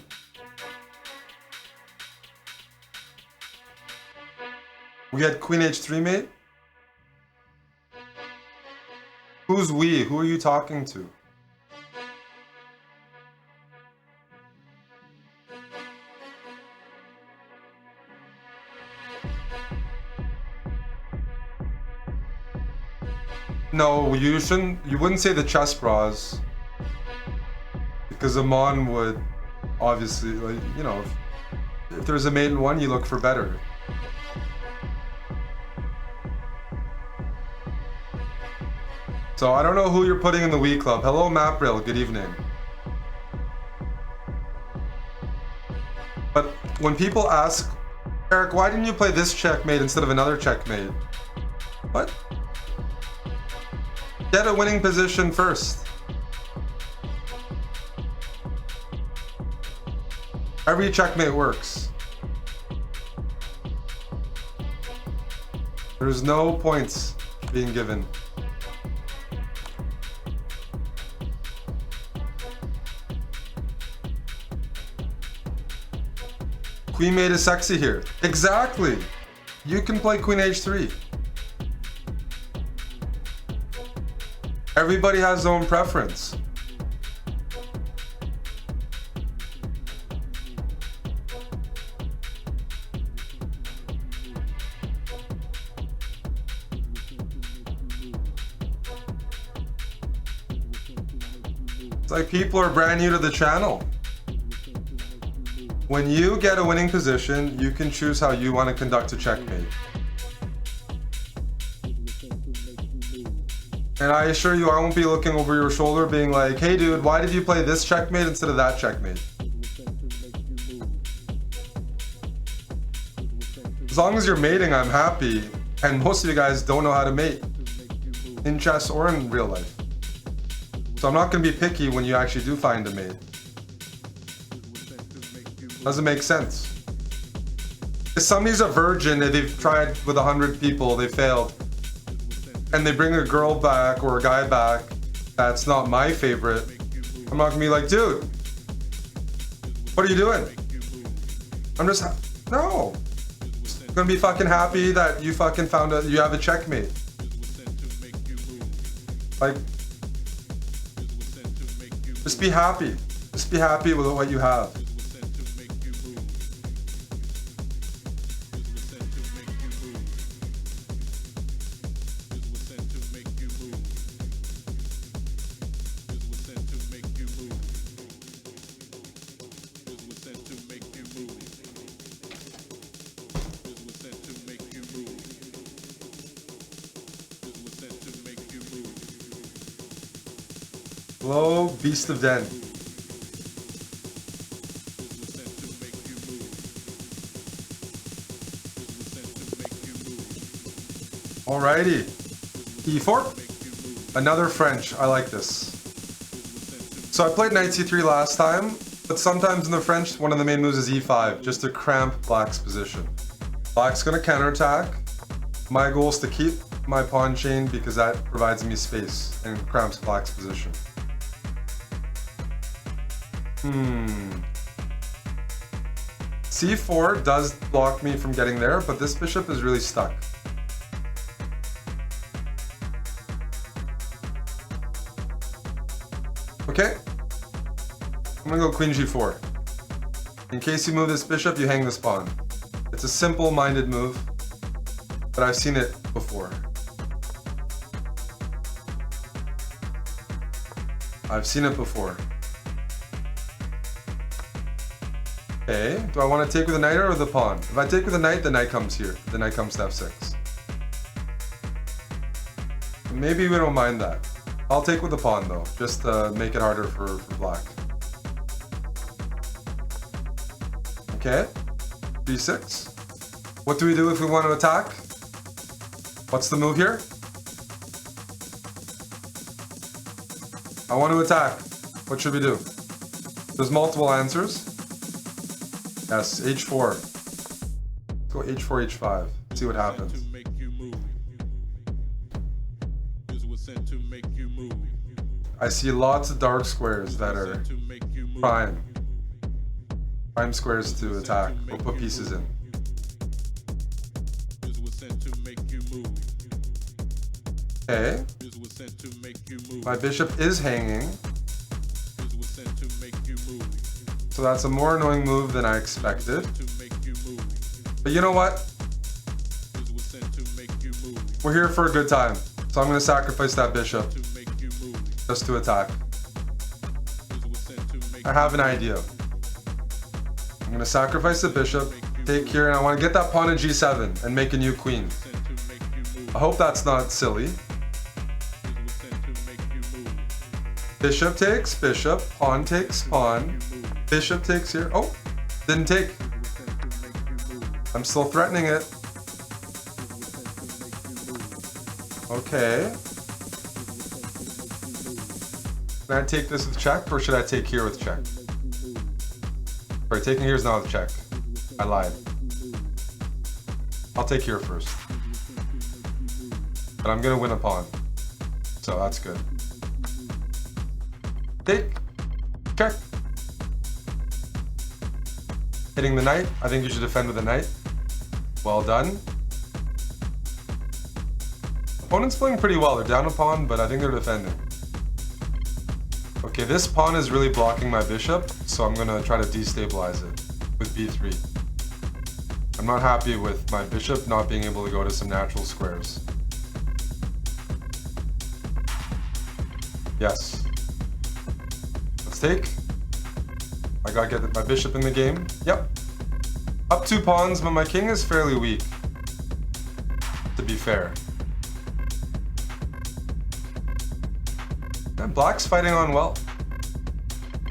We had Queen H3 mate. Who's we? Who are you talking to? No, you wouldn't say the chessbrahs. Because Amon would obviously, like, you know, if there's a mate in one, you look for better. So I don't know who you're putting in the Wii Club. Hello, Mapril. Good evening. But when people ask, Eric, why didn't you play this checkmate instead of another checkmate? What? Get a winning position first. Every checkmate works. There's no points being given. Queen mate is sexy here. Exactly. You can play Queen H3. Everybody has their own preference. It's like people are brand new to the channel. When you get a winning position, you can choose how you want to conduct a checkmate. And I assure you, I won't be looking over your shoulder being like, hey dude, why did you play this checkmate instead of that checkmate? As long as you're mating, I'm happy. And most of you guys don't know how to mate. In chess or in real life. So I'm not going to be picky when you actually do find a mate. Doesn't make sense. If somebody's a virgin and they've tried with 100 people, they failed, and they bring a girl back or a guy back that's not my favorite, I'm not gonna be like, dude, what are you doing? I'm just, no. I'm gonna be fucking happy that you fucking found out you have a checkmate. Like, just be happy. Just be happy with what you have. Hello, Beast of Den. Alrighty. E4. Another French. I like this. So I played knight c3 last time, but sometimes in the French, one of the main moves is e5, just to cramp Black's position. Black's gonna counterattack. My goal is to keep my pawn chain because that provides me space and cramps Black's position. C4 does block me from getting there, but this bishop is really stuck. Okay. I'm gonna go queen g4. In case you move this bishop, you hang this pawn. It's a simple-minded move, but I've seen it before. I've seen it before. Okay, do I want to take with the knight or with the pawn? If I take with the knight comes here. The knight comes to f6. Maybe we don't mind that. I'll take with the pawn though, just to make it harder for Black. Okay, b6. What do we do if we want to attack? What's the move here? I want to attack. What should we do? There's multiple answers. Yes, h4. Let's go h4, h5. See what happens. I see lots of dark squares that are prime. Prime squares to attack or put pieces in. Okay. My bishop is hanging. So that's a more annoying move than I expected. But you know what? We're here for a good time. So I'm going to sacrifice that bishop just to attack. I have an idea. I'm going to sacrifice the bishop, take here, and I want to get that pawn in g7 and make a new queen. I hope that's not silly. Bishop takes bishop, pawn takes pawn, bishop takes here. Oh, didn't take. I'm still threatening it. Okay. Can I take this with check, or should I take here with check? Sorry, taking here is not with check. I lied. I'll take here first. But I'm gonna win a pawn. So that's good. Take. Check. Hitting the knight. I think you should defend with the knight. Well done. Opponent's playing pretty well. They're down a pawn, but I think they're defending. Okay, this pawn is really blocking my bishop, so I'm gonna try to destabilize it with b3. I'm not happy with my bishop not being able to go to some natural squares. Yes. Let's take. I gotta get my bishop in the game. Yep. Up 2 pawns, but my king is fairly weak, to be fair. And black's fighting on well.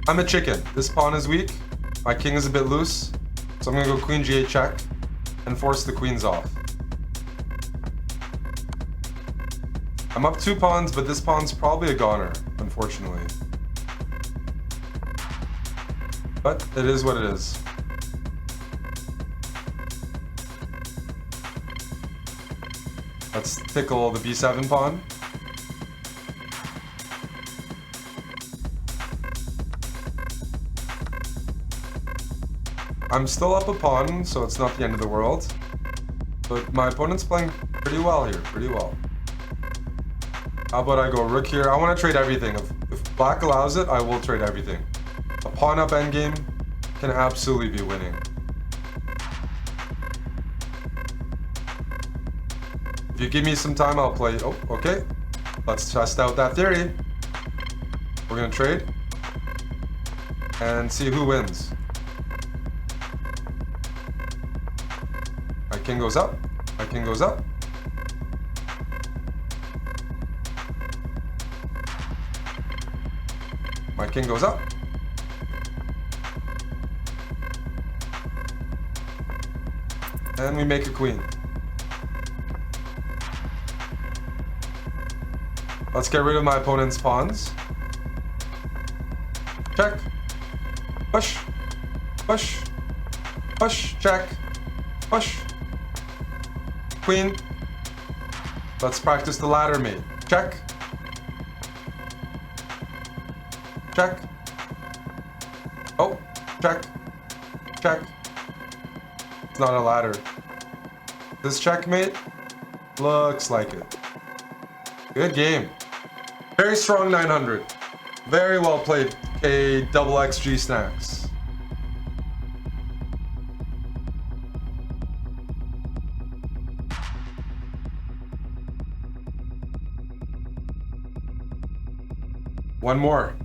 I'm a chicken. This pawn is weak. My king is a bit loose. So I'm gonna go queen g8 check and force the queens off. I'm up 2 pawns, but this pawn's probably a goner, unfortunately. But it is what it is. Let's tickle the b7 pawn. I'm still up a pawn, so it's not the end of the world. But my opponent's playing pretty well here, pretty well. How about I go rook here? I want to trade everything. If black allows it, I will trade everything. A pawn up endgame can absolutely be winning. If you give me some time, I'll play. Oh, okay. Let's test out that theory. We're gonna trade and see who wins. My king goes up. My king goes up. My king goes up. And we make a queen. Let's get rid of my opponent's pawns. Check. Push. Push. Push. Check. Push. Queen. Let's practice the ladder mate. Check. Check. Oh, check. Check. It's not a ladder. This checkmate? Looks like it. Good game. Very strong 900. Very well played, K double XG snacks. One more.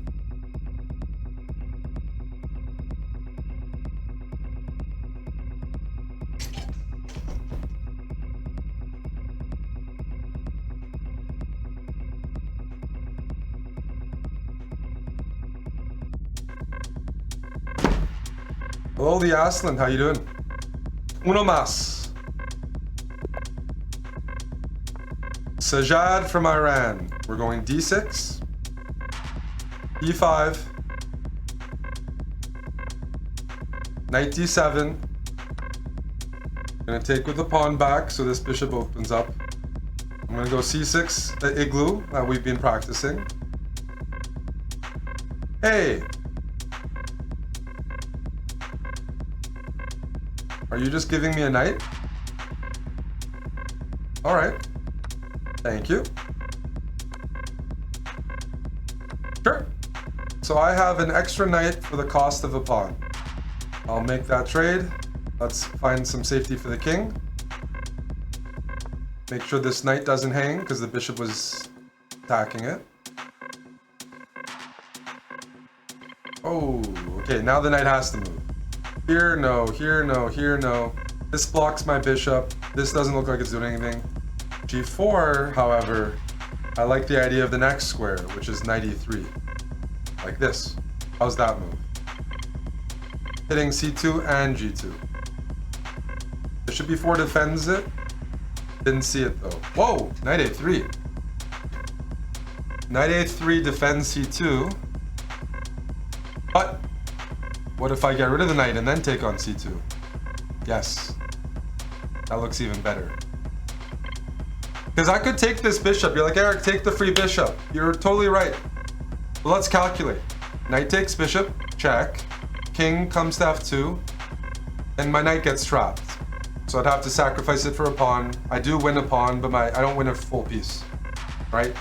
Hello, the Aslan. How you doing? Uno mas. Sajad from Iran. We're going d6, e5, knight d7. Gonna take with the pawn back so this bishop opens up. I'm gonna go c6, the igloo that we've been practicing. Hey! Are you just giving me a knight? Alright. Thank you. Sure. So I have an extra knight for the cost of a pawn. I'll make that trade. Let's find some safety for the king. Make sure this knight doesn't hang because the bishop was attacking it. Oh, okay, now the knight has to move. Here, no, here, no, here, no. This blocks my bishop. This doesn't look like it's doing anything. G4, however, I like the idea of the next square, which is knight e3. like this. How's that move? Hitting c2 and g2. Bishop b4 defends it. Didn't see it though. Whoa! Knight a3. Knight a3 defends c2. But what if I get rid of the knight and then take on c2? Yes. That looks even better. Because I could take this bishop. You're like, Eric, take the free bishop. You're totally right. But let's calculate. Knight takes bishop, check. King comes to f2. And my knight gets trapped. So I'd have to sacrifice it for a pawn. I do win a pawn, but I don't win a full piece. Right?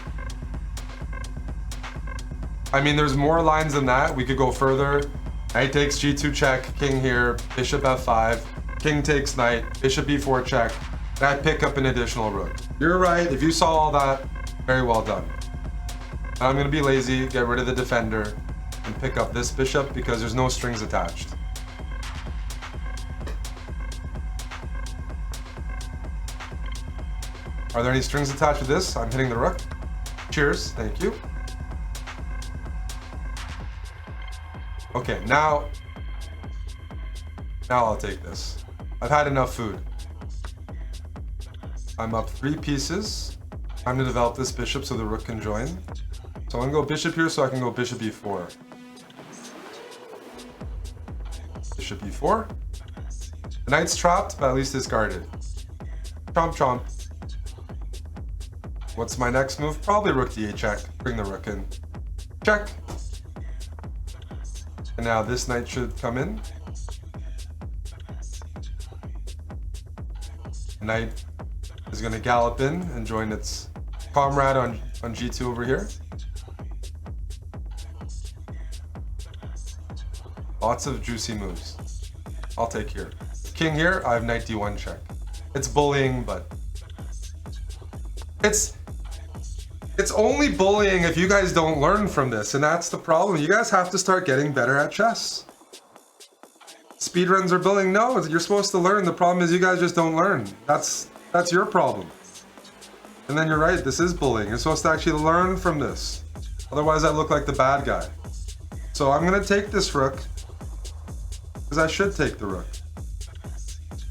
I mean, there's more lines than that. We could go further. Knight takes g2 check, king here, bishop f5, king takes knight, bishop b4 check. And I pick up an additional rook. You're right. If you saw all that, very well done. I'm going to be lazy, get rid of the defender, and pick up this bishop because there's no strings attached. Are there any strings attached to this? I'm hitting the rook. Cheers. Thank you. Okay, now I'll take this. I've had enough food. I'm up 3 pieces. Time to develop this bishop so the rook can join. So I'm gonna go bishop here so I can go bishop e4. Bishop e4. The knight's trapped, but at least it's guarded. Chomp chomp. What's my next move? Probably rook d8 check. Bring the rook in. Check. And now this knight should come in. The knight is going to gallop in and join its comrade on g2 over here. Lots of juicy moves. I'll take here. King here, I have knight d1 check. It's bullying, but it's only bullying if you guys don't learn from this, and that's the problem. You guys have to start getting better at chess. Speedruns are bullying. No, you're supposed to learn. The problem is you guys just don't learn. That's your problem. And then you're right, this is bullying. You're supposed to actually learn from this. Otherwise I look like the bad guy. So I'm gonna take this rook, because I should take the rook.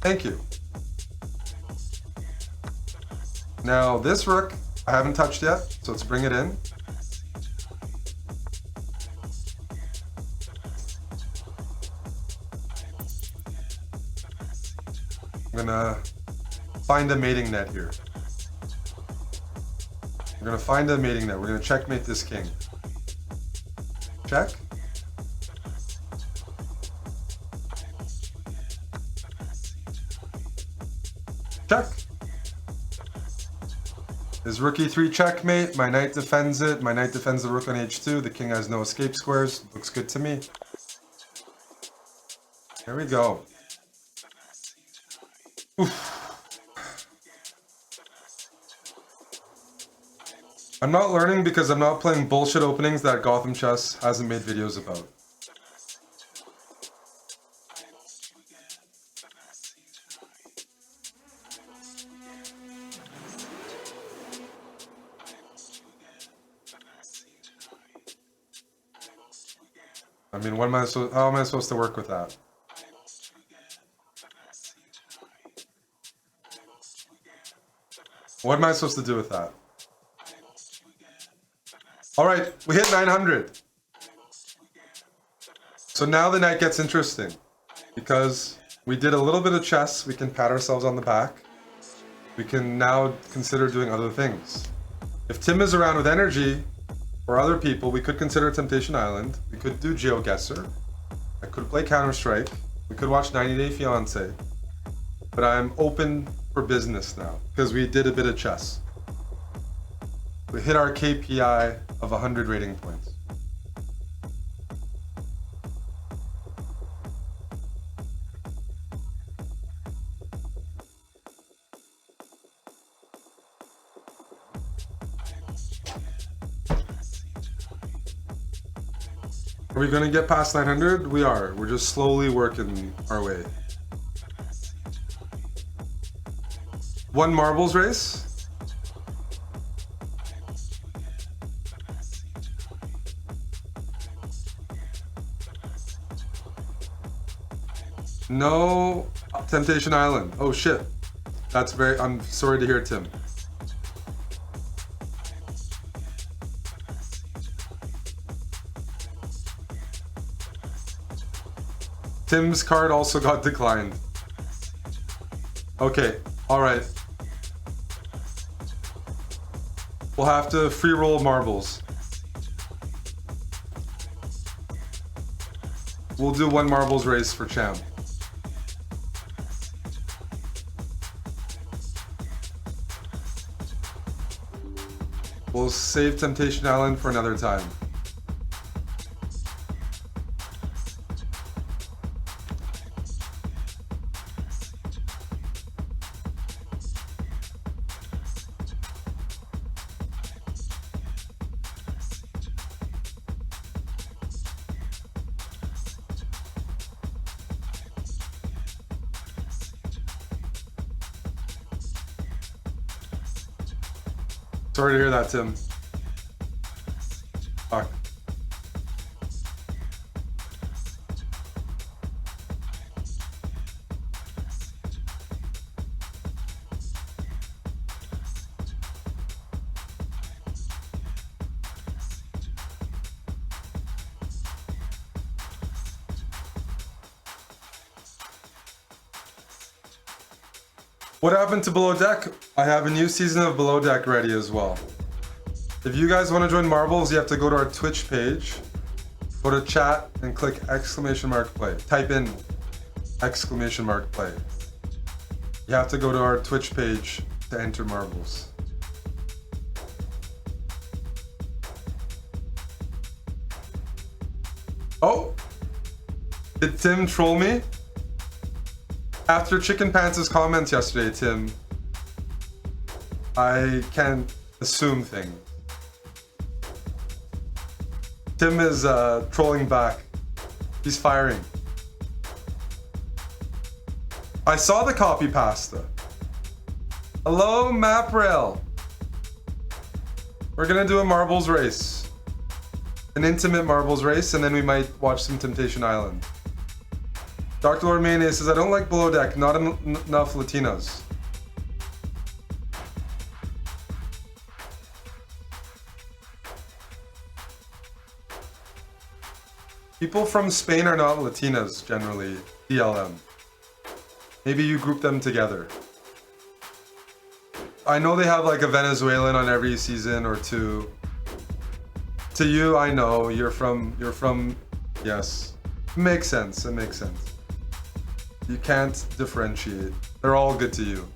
Thank you. Now this rook, I haven't touched yet, so let's bring it in. I'm gonna find a mating net here. We're gonna find a mating net. We're gonna checkmate this king. Check. Check. Is rook e3 checkmate? My knight defends it. My knight defends the rook on h2. The king has no escape squares. Looks good to me. There we go. Oof. I'm not learning because I'm not playing bullshit openings that Gotham Chess hasn't made videos about. I mean, how am I supposed to work with that? What am I supposed to do with that? All right, we hit 900. So now the night gets interesting because we did a little bit of chess. We can pat ourselves on the back. We can now consider doing other things. If Tim is around with energy or other people, we could consider Temptation Island. We could do GeoGuessr. I could play Counter-Strike. We could watch 90 Day Fiancé. But I'm open for business now because we did a bit of chess. We hit our KPI of 100 rating points. Are we gonna get past 900? We are. We're just slowly working our way. One marbles race. No Temptation Island. Oh shit. That's very, I'm sorry to hear, Tim. Tim's card also got declined. Okay, alright. We'll have to free roll marbles. We'll do one marbles race for champ. We'll save Temptation Island for another time. Sorry to hear that, Tim. Fuck. What happened to Below Deck? I have a new season of Below Deck ready as well. If you guys want to join Marbles, you have to go to our Twitch page, go to chat and click !play. Type in !play. You have to go to our Twitch page to enter Marbles. Oh! Did Tim troll me? After Chicken Pants' comments yesterday, Tim, I can't assume things. Tim is trolling back. He's firing. I saw the copy pasta. Hello, MapRail. We're gonna do a marbles race. An intimate marbles race, and then we might watch some Temptation Island. Dr. Lord Mayonnaise says, I don't like Below Deck, not enough Latinos. People from Spain are not Latinas, generally, DLM. Maybe you group them together. I know they have like a Venezuelan on every season or two. To you, I know, you're from, yes. It makes sense, it makes sense. You can't differentiate. They're all good to you.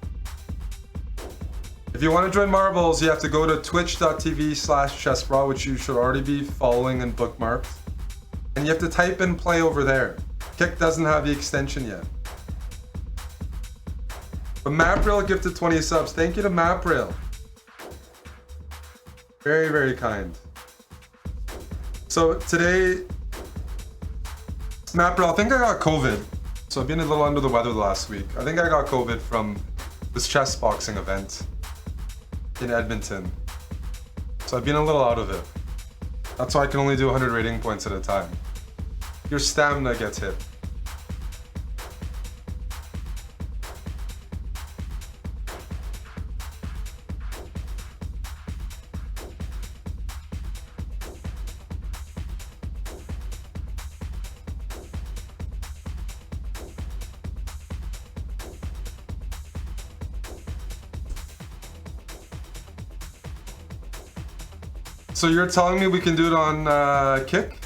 If you want to join Marbles, you have to go to twitch.tv/chessbrah, which you should already be following and bookmarked. And you have to type in play over there. Kick doesn't have the extension yet. But MapRail gifted 20 subs. Thank you to MapRail. Very, very kind. So today, MapRail, I think I got COVID. So I've been a little under the weather the last week. I think I got COVID from this chess boxing event in Edmonton. So I've been a little out of it. That's why I can only do 100 rating points at a time. Your stamina gets hit. So you're telling me we can do it on Kick?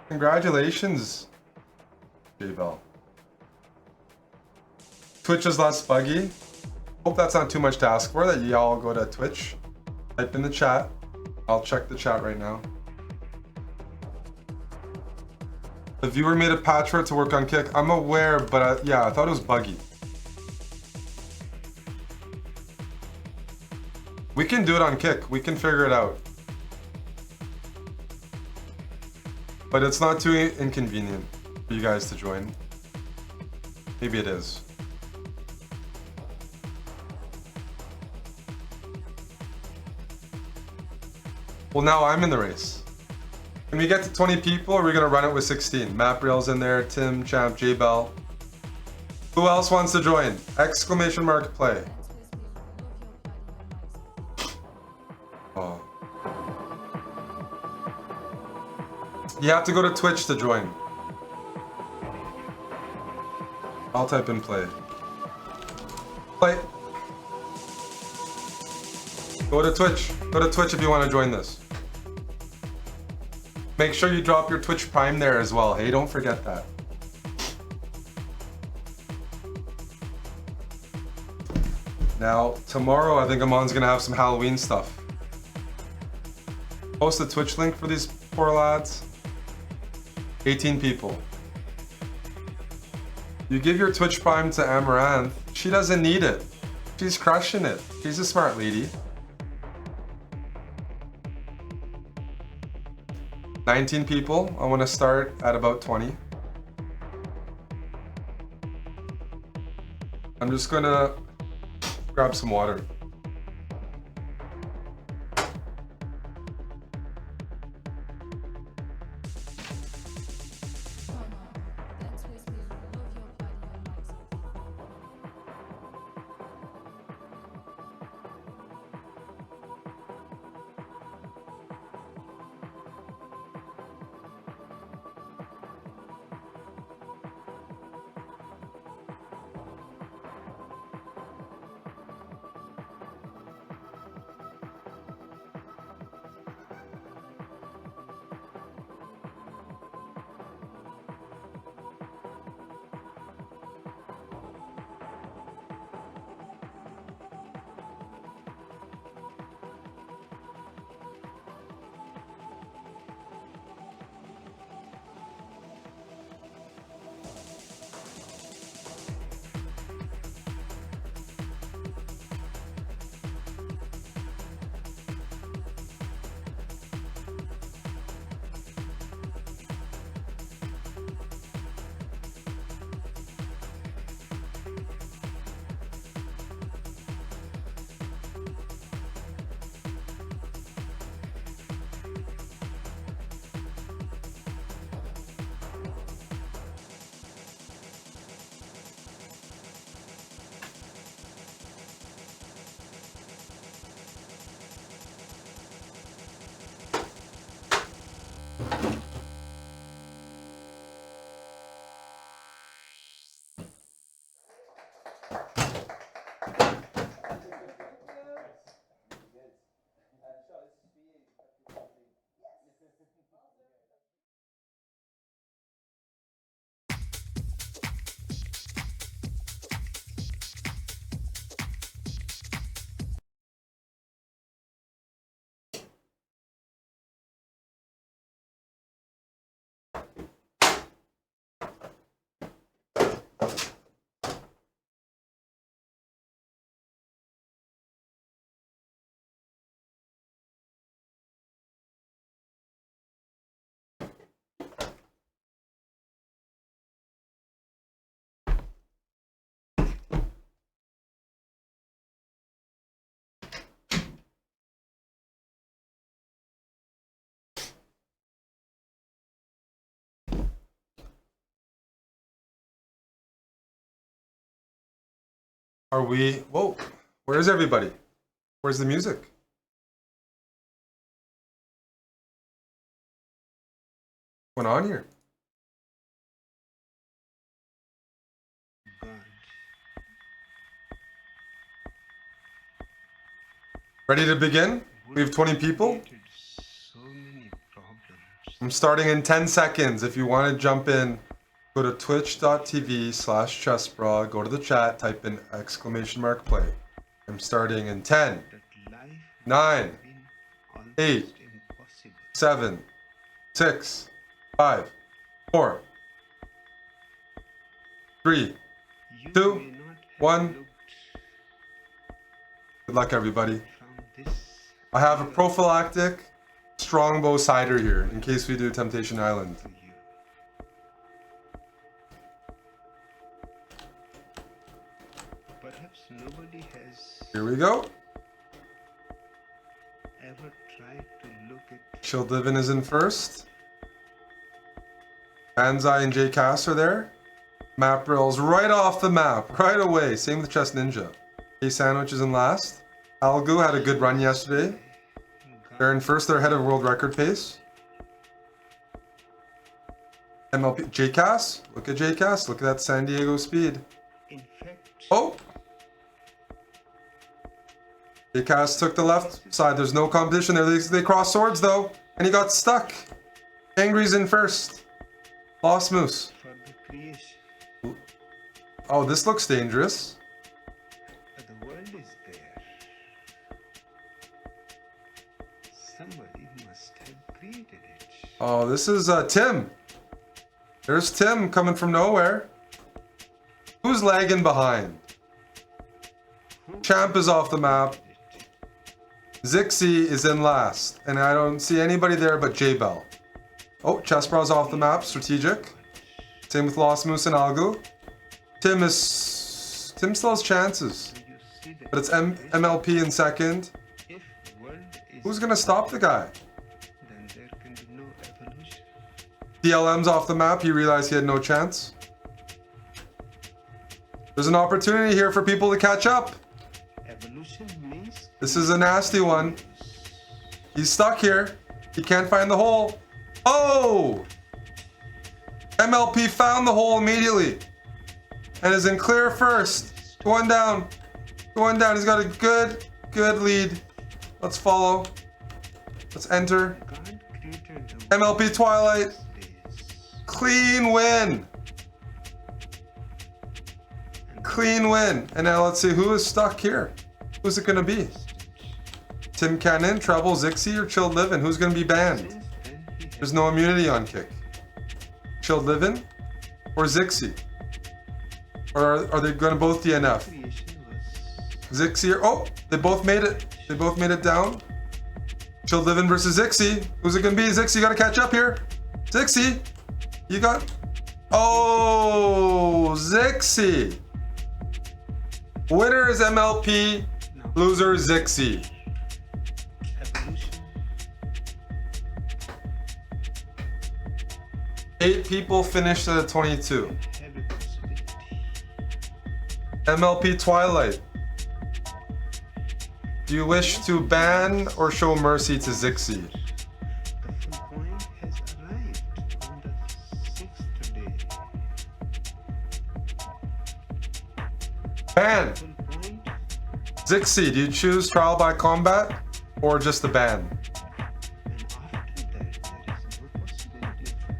Congratulations, J-Bell. Twitch is less buggy. Hope that's not too much to ask for, that y'all go to Twitch. Type in the chat. I'll check the chat right now. The viewer made a patch for it to work on Kick. I'm aware, but yeah, I thought it was buggy. We can do it on Kick. We can figure it out. But it's not too inconvenient for you guys to join. Maybe it is. Well, now I'm in the race. Can we get to 20 people, or are we gonna run it with 16? Map Rail's in there, Tim, Champ, J Bell. Who else wants to join? Exclamation mark play. Oh. You have to go to Twitch to join. I'll type in play. Play. Go to Twitch. Go to Twitch if you want to join this. Make sure you drop your Twitch Prime there as well. Hey, don't forget that. Now, tomorrow I think Amon's gonna have some Halloween stuff. Post a Twitch link for these poor lads. 18 people. You give your Twitch Prime to Amaranth, she doesn't need it. She's crushing it. She's a smart lady. 19 people. I want to start at about 20. I'm just gonna grab some water. Are we? Whoa, where's everybody? Where's the music? What's going on here? God. Ready to begin? We have 20 people. Created so many problems. I'm starting in 10 seconds. If you want to jump in, go to twitch.tv/chessbrah, go to the chat, type in exclamation mark play. I'm starting in 10, That life 9, has been almost 8, impossible. 7, 6, 5, 4, 3. You 2, may not have 1. looked Good luck, everybody. from this I have a prophylactic strongbow cider here in case we do Temptation Island. for you. Perhaps nobody has Here we go. ever tried to look at Childivin is in first. Banzai and J Cass are there. Map rails right off the map, right away. Same with Chess Ninja. K Sandwich is in last. Algu had a good run yesterday. They're in first, they're ahead of world record pace. MLP, J Cass, look at J Cass, look at that San Diego speed. in fact Oh! J Cass took the left side, there's no competition there. They cross swords though, and he got stuck. Angry's in first. Lost Moose. for the creation Oh, this looks dangerous. the world is there. Somebody must have created it. Oh, this is Tim. There's Tim coming from nowhere. Who's lagging behind? Champ is off the map. Zixi is in last. And I don't see anybody there but J-Bell. Oh, chessbrah's off the map. Strategic. Same with Lost Moose and Algu. Tim still has chances. Do you see that But it's MLP in second. if world is Who's gonna stop the guy? then there can be no evolution. DLM's off the map. He realized he had no chance. There's an opportunity here for people to catch up. Evolution means This is a nasty one. He's stuck here. He can't find the hole. Oh! MLP found the hole immediately. And is in clear first. Going down. Going down. He's got a good lead. Let's follow. Let's enter. God created the MLP Twilight. days. Clean win. Clean win. And now let's see who is stuck here. Who's it going to be? Tim Cannon, Treble, Zixi, or Chilled Livin'? Who's going to be banned? Since then he has There's no immunity on kick. Chilled Livin' or Zixi? Or are they going to both DNF? creation was Zixi or... Oh! They both made it. They both made it down. Chilled Livin' versus Zixi. Who's it going to be? Zixi, you got to catch up here. Zixi! You got... Oh! Zixi! Winner is MLP. now Loser Zixi. evolution. 8 people finished at a 22. Have a possibility. MLP Twilight. Do you wish to ban or show mercy to Zixi? The full point has arrived on the 6th day. Ban! Full point, Zixi, do you choose trial by combat or just the ban? and after that there is no possibility of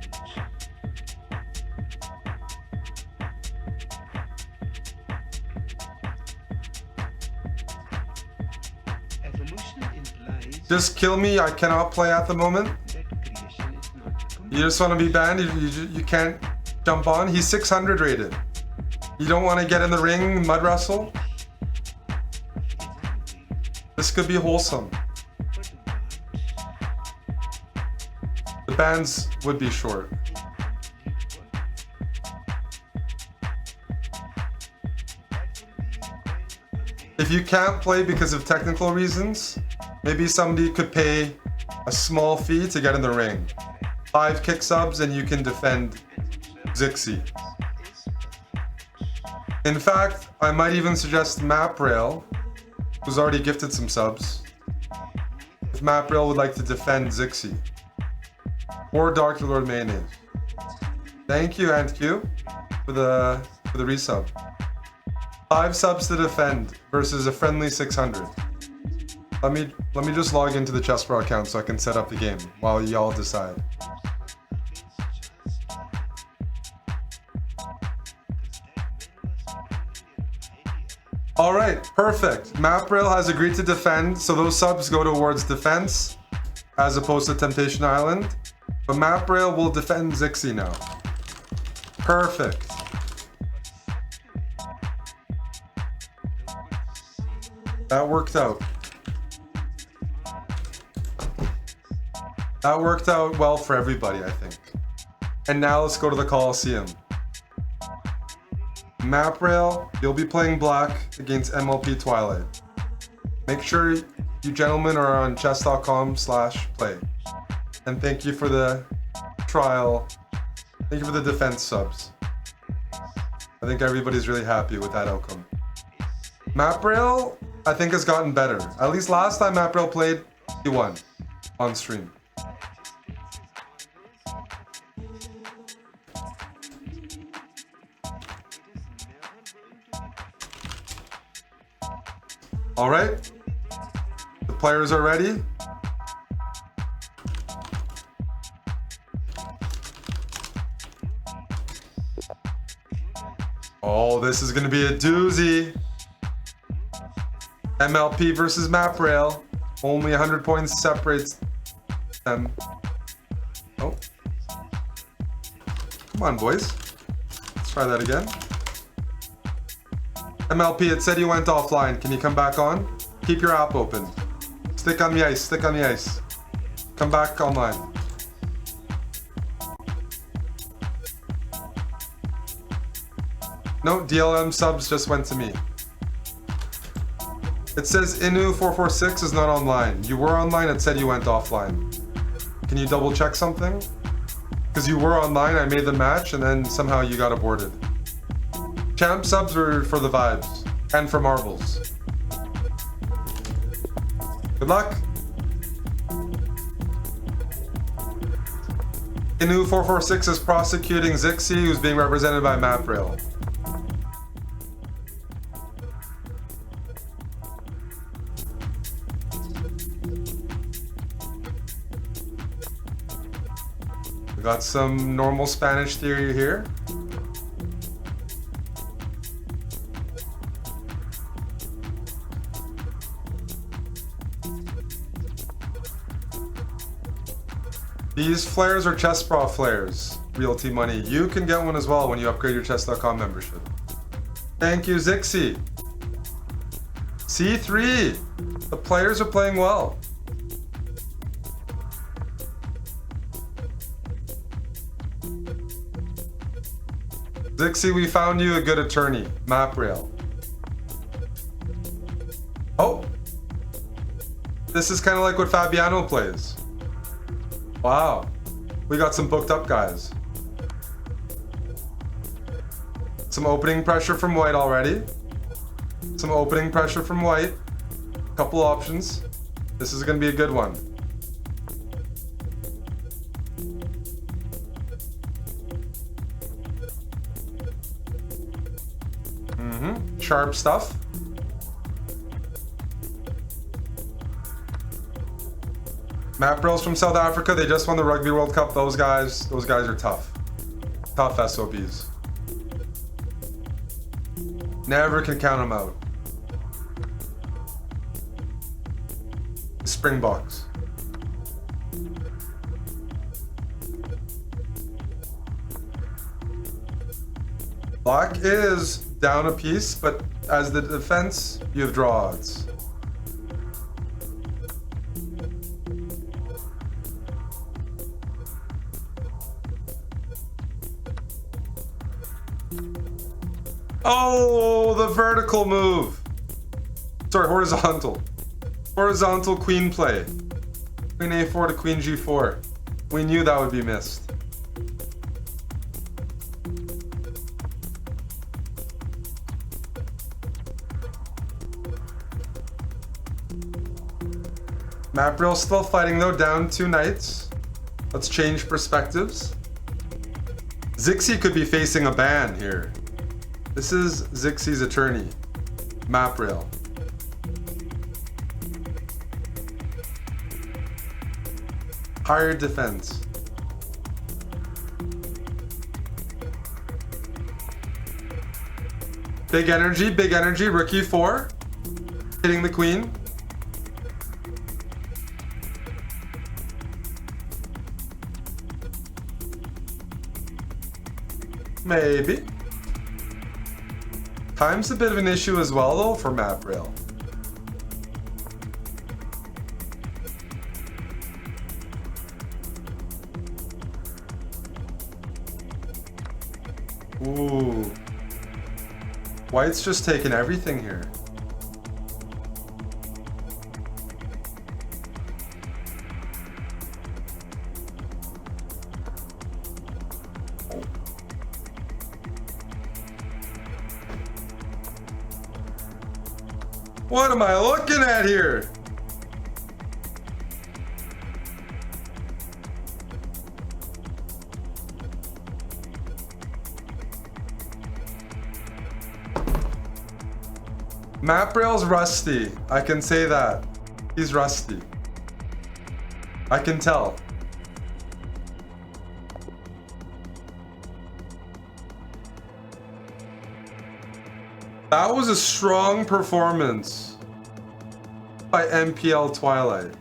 evolution. Evolution implies Just kill me, I cannot play at the moment. that creation is not complete. You just want to be banned, you can't jump on. He's 600 rated. You don't want to get in the ring, mud wrestle. This could be wholesome. The bans would be short. If you can't play because of technical reasons, maybe somebody could pay a small fee to get in the ring. 5 kick subs and you can defend Zixi. In fact, I might even suggest MapRail, who's already gifted some subs, if MapRail would like to defend Zixi. Or Dark Lord Mayonnaise. Thank you, AntQ, for the resub. 5 subs to defend versus a friendly 600. Let me just log into the chessbrah account so I can set up the game while y'all decide. Alright, perfect. MapRail has agreed to defend, so those subs go towards defense as opposed to Temptation Island. But MapRail will defend Zixi now. Perfect. That worked out. That worked out well for everybody, I think. And now let's go to the Coliseum. Map rail, you'll be playing black against MLP Twilight. Make sure you gentlemen are on chess.com/play. And thank you for the trial. Thank you for the defense subs. I think everybody's really happy with that outcome. Map rail, I think, has gotten better. At least last time Map rail played, he won on stream. All right, the players are ready. Oh, this is gonna be a doozy. MLP versus Map rail. Only 100 points separates them. Oh. Come on, boys. Let's try that again. MLP, it said you went offline. Can you come back on? Keep your app open. Stick on the ice, stick on the ice. Come back online. No, DLM subs just went to me. It says Inu446 is not online. You were online, it said you went offline. Can you double check something? Because you were online, I made the match, and then somehow you got aborted. Champ subs are for the vibes, and for marbles. Good luck! Inu446 is prosecuting Zixi, who's being represented by MapRail. We got some normal Spanish theory here. These flares are chessbrah flares, Realty Money. You can get one as well when you upgrade your chess.com membership. Thank you, Zixi. C3. The players are playing well. Zixi, we found you a good attorney, MapRail. Oh! This is kind of like what Fabiano plays. Wow, we got some booked up guys. Some opening pressure from white already. Some opening pressure from white. Couple options. This is gonna be a good one. Sharp stuff. MapRail's from South Africa. They just won the Rugby World Cup. Those guys are tough. Tough SOBs. Never can count them out. Springboks. Black is down a piece, but as the defense, you have draw odds. Oh, the vertical move. Sorry, horizontal. Horizontal queen play. Queen a4 to queen g4. We knew that would be missed. MapRail still fighting though, down 2 knights. Let's change perspectives. Zixi could be facing a ban here. This is Zixi's attorney, MapRail. Higher defense. Big energy, rook e4. Hitting the queen. Maybe. Time's a bit of an issue as well, though, for MapRail. Ooh. White's just taking everything here. What am I looking at here? Map rail's rusty. I can say that. He's rusty. I can tell. That was a strong performance by MPL Twilight,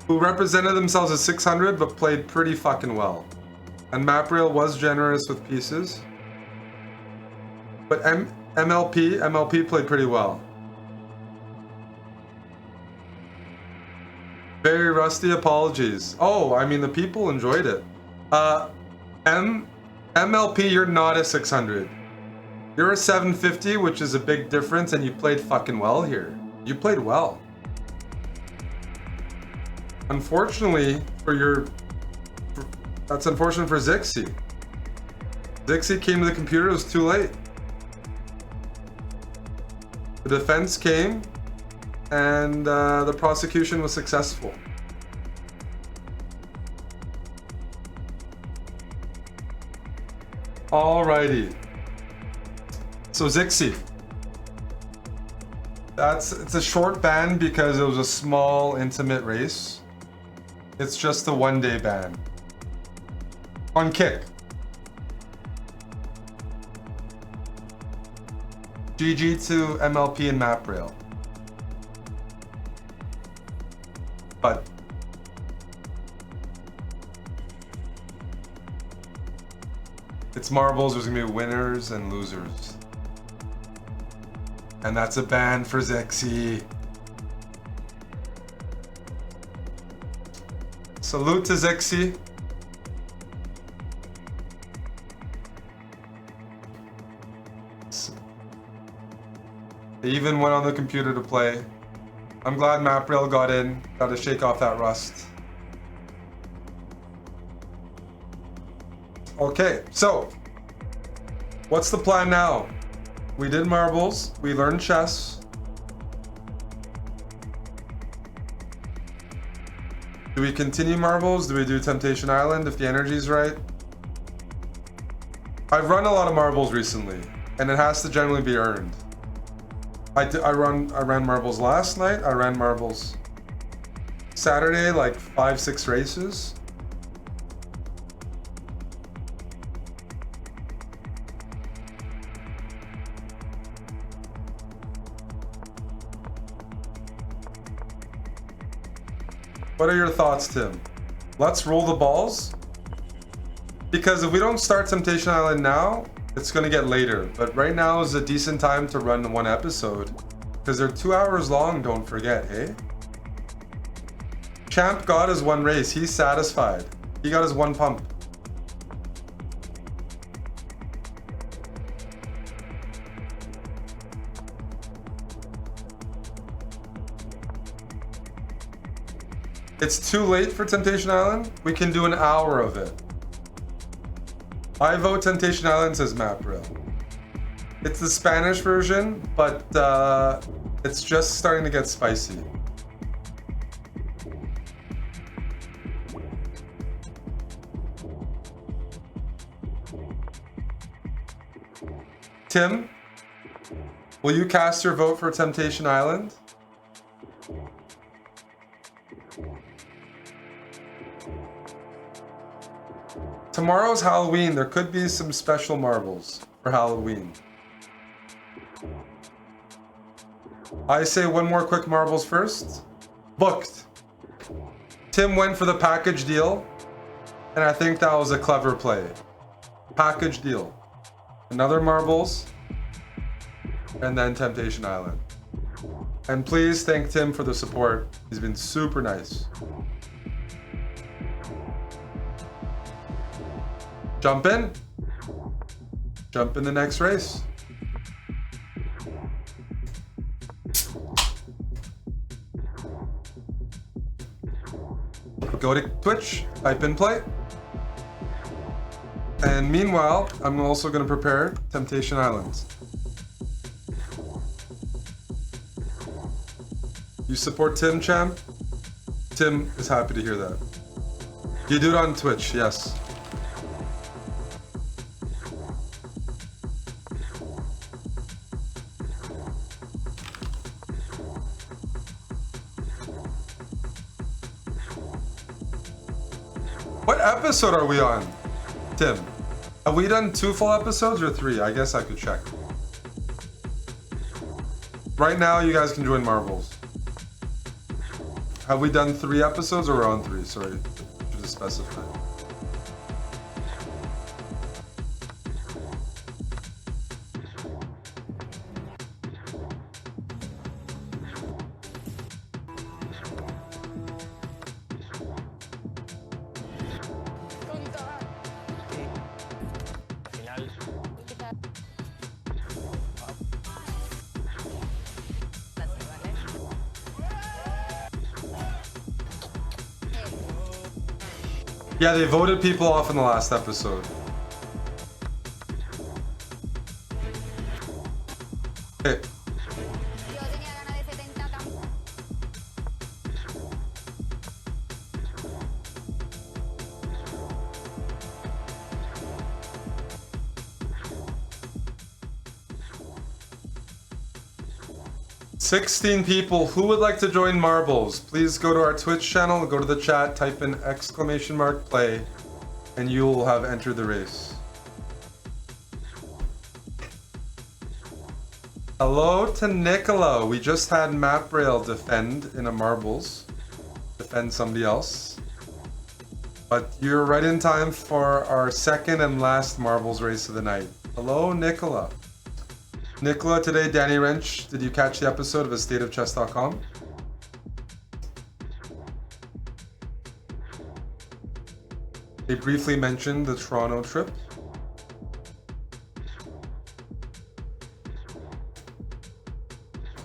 who represented themselves as 600 but played pretty fucking well. And Map rail was generous with pieces. But MLP played pretty well. Very rusty, apologies. Oh, I mean, the people enjoyed it. MLP, you're not a 600. You're a 750, which is a big difference, and you played fucking well here. You played well. Unfortunately, that's unfortunate for Zixi. Zixi came to the computer, it was too late. The defense came, and the prosecution was successful. Alrighty. So Zixi. It's a short ban because it was a small, intimate race. It's just a one-day ban. On kick. GG to MLP and Map rail. But it's marbles, there's gonna be winners and losers. And that's a ban for Zixi. Salute to Zixi. They even went on the computer to play. I'm glad Map rail got in. Got to shake off that rust. Okay, so what's the plan now? We did marbles. We learned chess. Do we continue marbles? Do we do Temptation Island if the energy's right? I've run a lot of marbles recently, and it has to generally be earned. I ran marbles last night. I ran marbles Saturday, like 5-6 races. What are your thoughts, Tim? Let's roll the balls. Because if we don't start Temptation Island now, it's gonna get later, but right now is a decent time to run one episode because they're 2 hours long, don't forget, hey? Champ got his one race, he's satisfied. He got his one pump. It's too late for Temptation Island. We can do an hour of it. I vote Temptation Island says Map rail. It's the Spanish version, but it's just starting to get spicy. Tim, will you cast your vote for Temptation Island? Tomorrow's Halloween. There could be some special marbles for Halloween. I say one more quick marbles first. Booked. Tim went for the package deal, and I think that was a clever play. Package deal. Another marbles, and then Temptation Island. And please thank Tim for the support. He's been super nice. Jump in. Jump in the next race. Go to Twitch, type in play. And meanwhile, I'm also going to prepare Temptation Island. You support Tim, champ? Tim is happy to hear that. You do it on Twitch, yes. What episode are we on, Tim? Have we done 2 full episodes or 3? I guess I could check. Right now, you guys can join Marbles. Have we done 3 episodes or we're on 3? Sorry, should have specified. Yeah, they voted people off in the last episode. Okay. 16 people. Who would like to join Marbles? Please go to our Twitch channel, go to the chat, type in !play, and you will have entered the race. Hello to Nicola. We just had MapRail defend in a Marbles. Defend somebody else. But you're right in time for our second and last Marbles race of the night. Hello, Nicola. Nicola, today, Danny Wrench, did you catch the episode of AstateOfChess.com? They briefly mentioned the Toronto trip.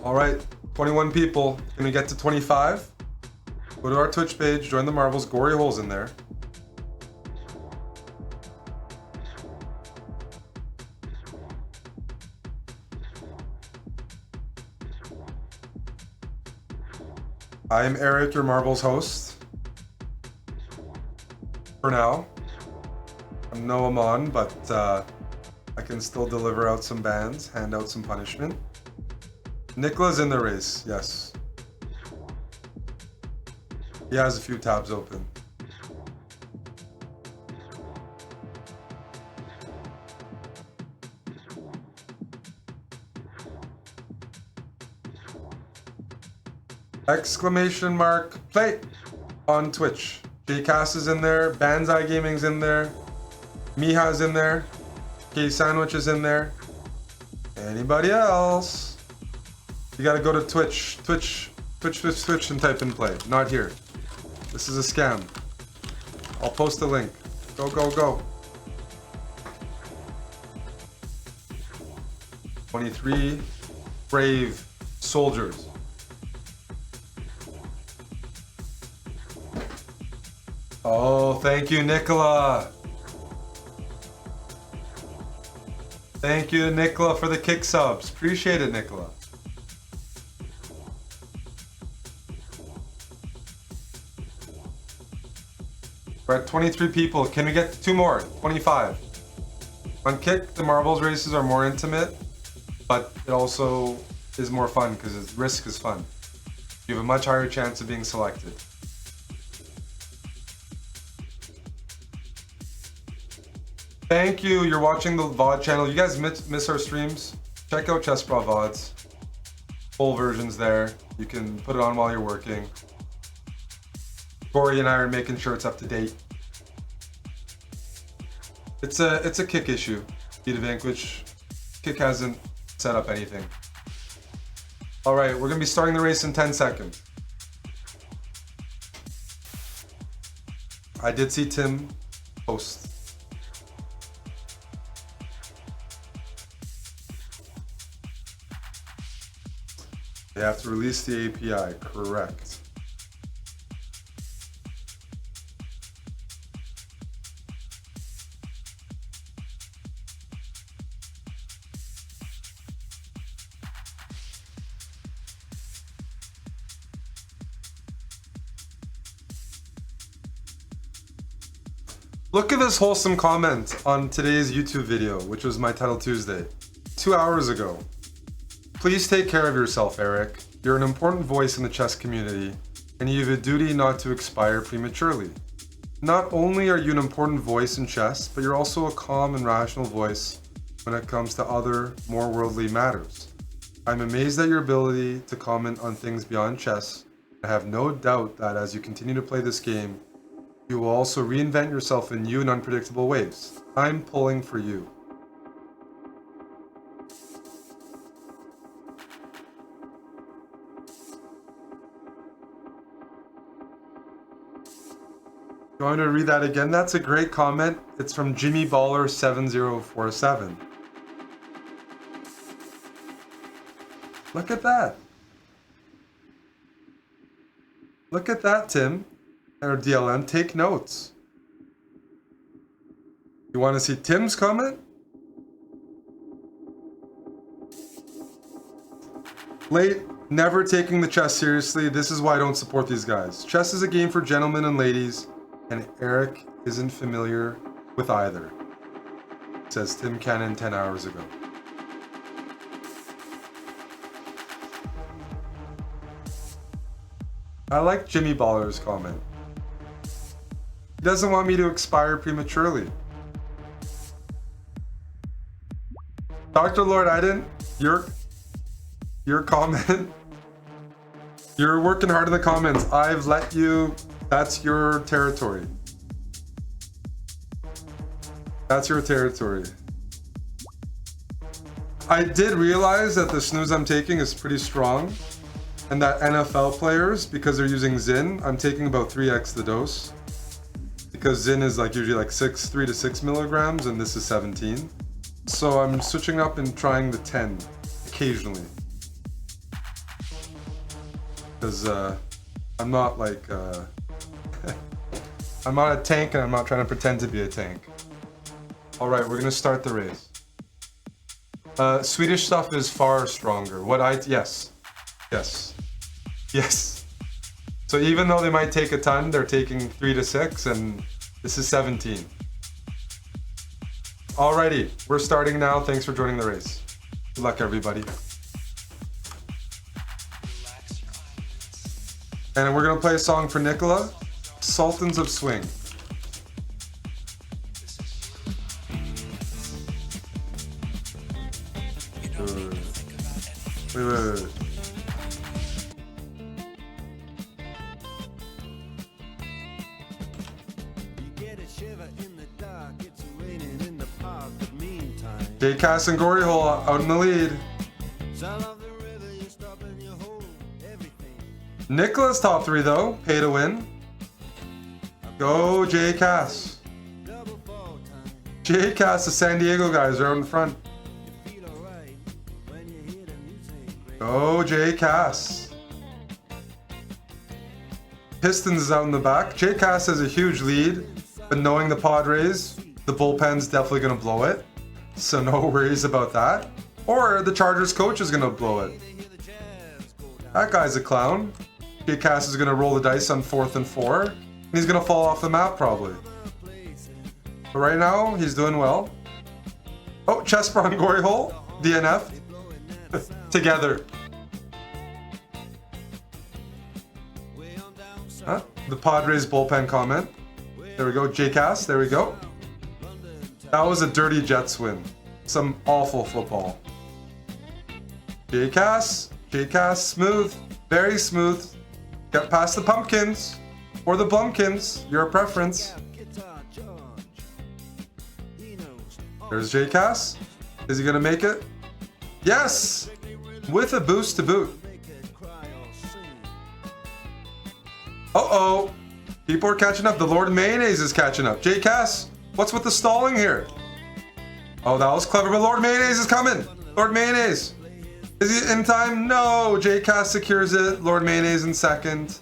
All right, 21 people. Gonna get to 25. Go to our Twitch page, join the Marbles. Gory Hole's in there. I'm Eric, your Marbles host. For now. I'm no Amon, but I can still deliver out some bans, hand out some punishment. Nicola's in the race, yes. He has a few tabs open. !play on Twitch. JCass is in there, Banzai Gaming's in there, Miha's in there, K Sandwich is in there. Anybody else? You gotta go to Twitch, and type in play. Not here. This is a scam. I'll post a link. Go, go, go. 23 brave soldiers. Oh, thank you, Nicola. Thank you, Nicola, for the kick subs. Appreciate it, Nicola. We're at 23 people. Can we get 2 more? 25. On kick, the Marbles races are more intimate, but it also is more fun because risk is fun. You have a much higher chance of being selected. Thank you. You're watching the VOD channel. You guys miss our streams? Check out chessbrah VODs. Full versions there. You can put it on while you're working. Corey and I are making sure it's up to date. It's a kick issue. Beat a Vanquish. Kick hasn't set up anything. All right, we're gonna be starting the race in 10 seconds. I did see Tim post. They have to release the API, correct. Look at this wholesome comment on today's YouTube video, which was my Title Tuesday, 2 hours ago. Please take care of yourself, Eric. You're an important voice in the chess community, and you have a duty not to expire prematurely. Not only are you an important voice in chess, but you're also a calm and rational voice when it comes to other, more worldly matters. I'm amazed at your ability to comment on things beyond chess. I have no doubt that as you continue to play this game, you will also reinvent yourself in new and unpredictable ways. I'm pulling for you. You want me to read that again? That's a great comment. It's from Jimmy Baller 7047. Look at that. Look at that, Tim. Or DLM, take notes. You want to see Tim's comment? Late, never taking the chess seriously. This is why I don't support these guys. Chess is a game for gentlemen and ladies, and Eric isn't familiar with either. Says Tim Cannon 10 hours ago. I like Jimmy Baller's comment. He doesn't want me to expire prematurely. Dr. Lord Iden, your comment. You're working hard in the comments. I've let you. That's your territory. That's your territory. I did realize that the snooze I'm taking is pretty strong, and that NFL players, because they're using Zin, I'm taking about 3x the dose. Because Zin is like usually like 3 to 6 milligrams, and this is 17. So I'm switching up and trying the 10 occasionally. Because I'm not like I'm not a tank, and I'm not trying to pretend to be a tank. All right, we're gonna start the race. Swedish stuff is far stronger. Yes. So even though they might take a ton, they're taking 3 to 6, and this is 17. Alrighty, we're starting now. Thanks for joining the race. Good luck, everybody. And we're gonna play a song for Nicola, Sultans of Swing. Wait. J-Cass and Gory Hole out in the lead. Nicola's top 3 though, pay to win. Go J-Cass. J-Cass, the San Diego guys are out in front. Go J-Cass. Pistons is out in the back. J-Cass has a huge lead, but knowing the Padres, the bullpen's definitely gonna blow it. So no worries about that. Or the Chargers coach is gonna blow it. That guy's a clown. J-Cass is gonna roll the dice on 4th and 4, and he's gonna fall off the map probably. But right now, he's doing well. Oh, chessbrah and Gory Hole, DNF, together. Huh? The Padres bullpen comment. There we go, J-Cass, there we go. That was a dirty Jets win. Some awful football. J-Cass, smooth, very smooth. Got past the pumpkins, or the blumpkins, your preference. There's J-Cass. Is he gonna make it? Yes! With a boost to boot. Uh-oh. People are catching up. The Lord Mayonnaise is catching up. J-Cass, what's with the stalling here? Oh, that was clever, but Lord Mayonnaise is coming. Lord Mayonnaise. Is he in time? No! JCast secures it. Lord Mayonnaise in second.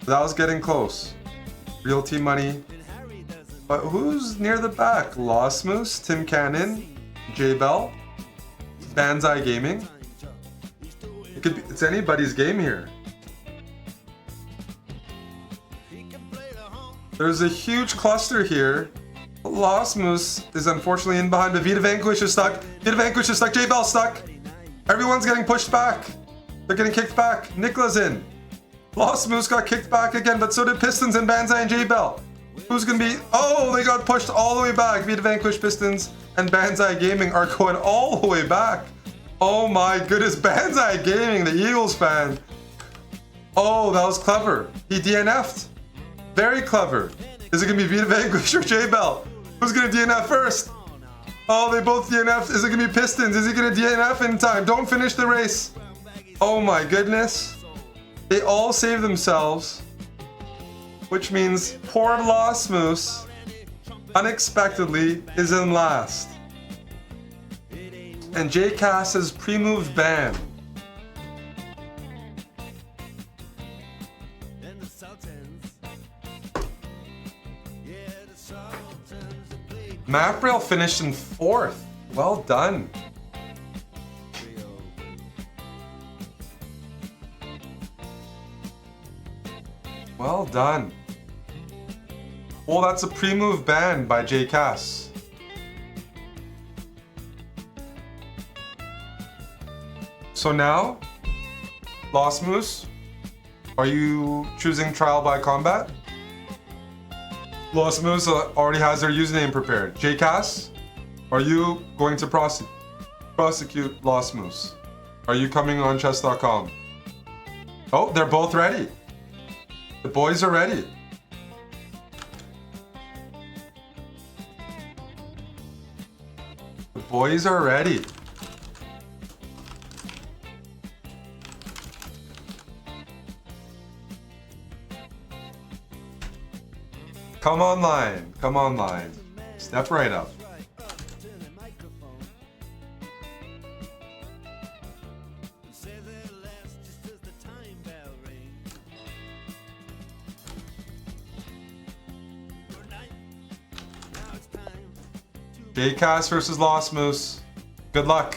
That was getting close. Real team money. But who's near the back? Lost Moose, Tim Cannon, J Bell, Banzai Gaming. It could be, it's anybody's game here. There's a huge cluster here. Lost Moose is unfortunately in behind, but Vita Vanquish is stuck. Vita Vanquish is stuck. J Bell stuck. Everyone's getting pushed back. They're getting kicked back. Nicola's in. Lost Moose got kicked back again, but so did Pistons and Banzai and J Bell. Who's gonna be? Oh, they got pushed all the way back. Vita Vanquish, Pistons, and Banzai Gaming are going all the way back. Oh my goodness, Banzai Gaming, the Eagles fan. Oh, that was clever. He DNF'd. Very clever. Is it gonna be Vita Vanquish or J Bell? Who's gonna DNF first? Oh, they both DNF'd. Is it gonna be Pistons? Is he gonna DNF in time? Don't finish the race. Oh my goodness. They all saved themselves. Which means poor Lost Moose unexpectedly is in last. And JCast has pre-moved ban. Maprail finished in 4th. Well done. Well done. Well, that's a pre-move ban by JCast. So now, Lost Moose, are you choosing trial by combat? Lost Moose already has their username prepared. JCast, are you going to prosecute Lost Moose? Are you coming on chess.com? Oh, they're both ready. The boys are ready. The boys are ready. Come online, come online. Step right up. JCast versus Lost Moose. Good luck.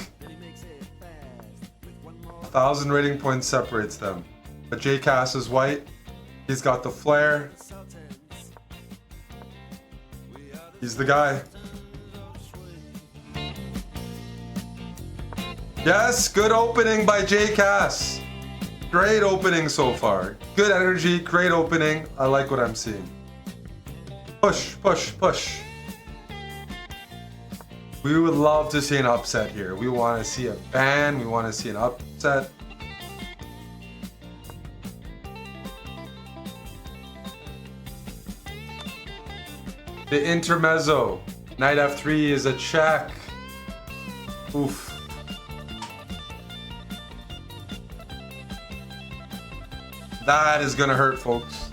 1,000 rating points separates them. But JCast is white. He's got the flair. He's the guy. Yes, good opening by JCast. Great opening so far. Good energy, great opening. I like what I'm seeing. Push, push, push. We would love to see an upset here. We want to see a ban. We want to see an upset. The intermezzo. Knight f3 is a check. Oof. That is gonna hurt, folks.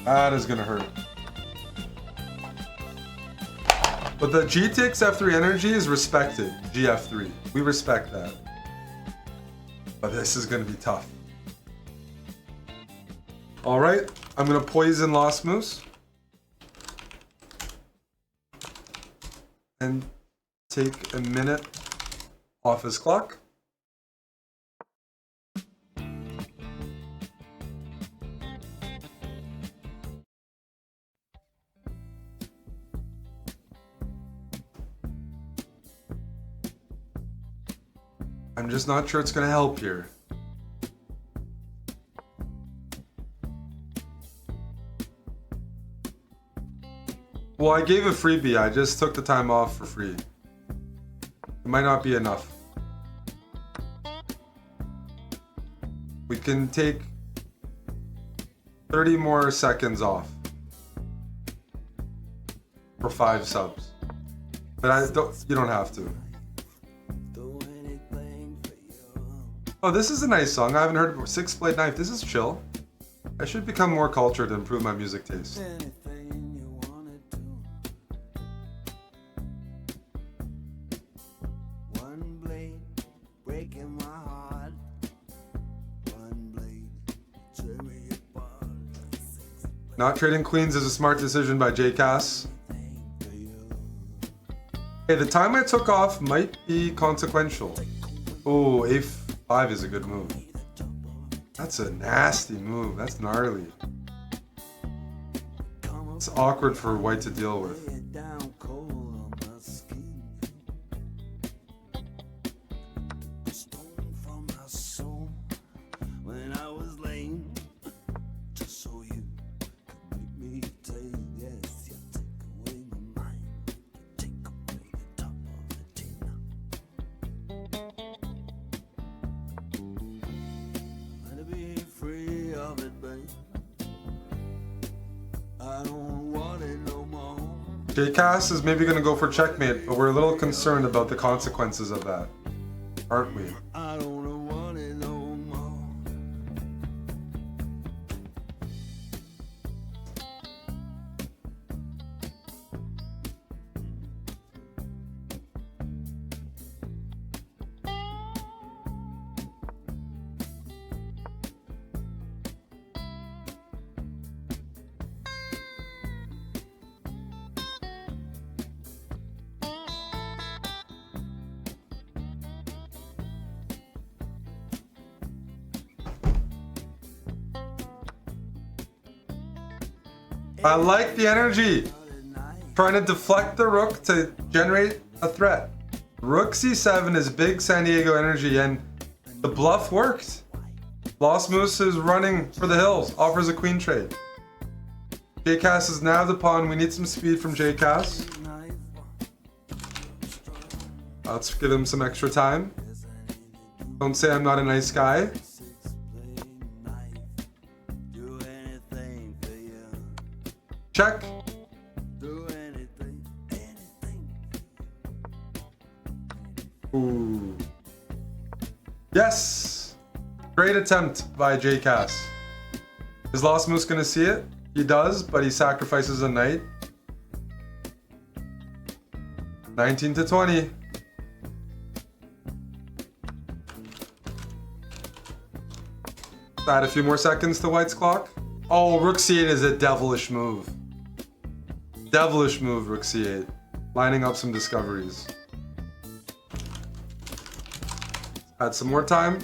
That is gonna hurt. But the GTX F3 energy is respected. GF3. We respect that. But this is gonna be tough. Alright, I'm gonna poison Lost Moose. And take a minute off his clock. I'm just not sure it's gonna help here. Well, I gave a freebie. I just took the time off for free. It might not be enough. We can take 30 more seconds off for 5 subs. But you don't have to. Oh, this is a nice song. I haven't heard it before. Six Blade Knife. This is chill. I should become more cultured and improve my music taste. Not trading queens is a smart decision by JCass. Hey, the time I took off might be consequential. Oh, a5 is a good move. That's a nasty move. That's gnarly. It's awkward for white to deal with. JCass is maybe going to go for checkmate, but we're a little concerned about the consequences of that, aren't we? I like the energy. Trying to deflect the rook to generate a threat. Rook c7 is big San Diego energy, and the bluff worked. Lost Moose is running for the hills, offers a queen trade. JCass is now the pawn. We need some speed from JCass. Let's give him some extra time. Don't say I'm not a nice guy. Check. Ooh. Yes! Great attempt by JCass. Is Lost Moose gonna see it? He does, but he sacrifices a knight. 19 to 20. Add a few more seconds to white's clock. Oh, rook c8 is a devilish move. Devilish move, rook c8. Lining up some discoveries. Add some more time.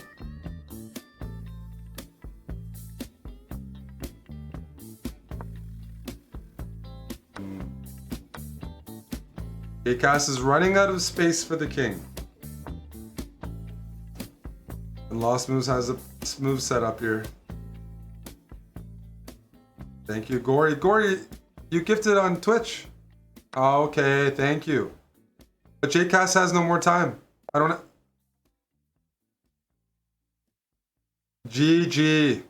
JCass is running out of space for the king. And Lost Moves has a move set up here. Thank you, Gory. Gory, you gifted on Twitch. Oh, okay, thank you. But JCass has no more time. I don't know. GG.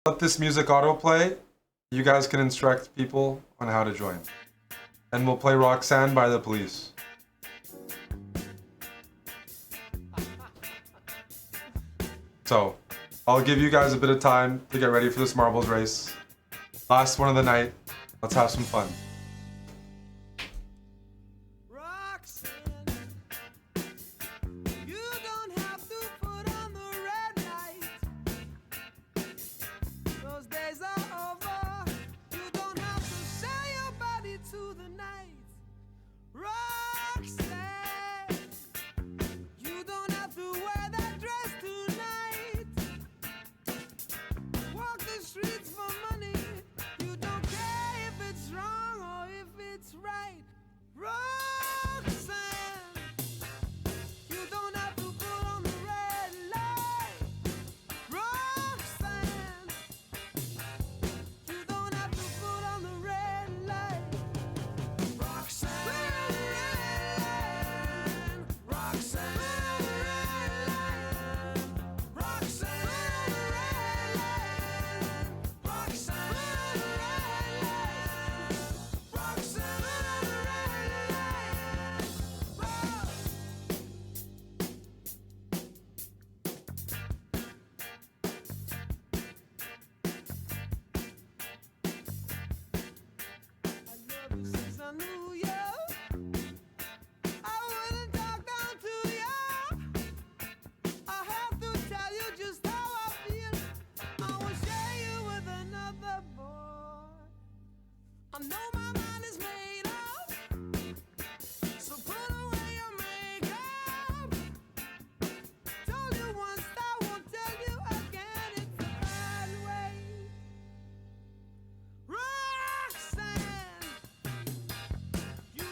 let this music autoplay. You guys can instruct people on how to join. And we'll play Roxanne by the Police. So, I'll give you guys a bit of time to get ready for this marbles race. Last one of the night. Let's have some fun. Roxanne, you don't have to put on the red light. Those days are over. You don't have to sell your body to the night. Roxanne, you don't have to wear that dress tonight. Walk the streets for money. You don't care if it's wrong or if it's right. Roxanne, you don't have to put on the red light. Roxanne, you don't have to put on the red light. Roxanne, Roxanne, Roxanne, Roxanne, I love you since I knew you. I wouldn't talk down to you. I have to tell you just how I feel. I will share you with another boy. I know my mind is made up, so put away your makeup. Told you once, I won't tell you again. It's a bad way. Roxanne, you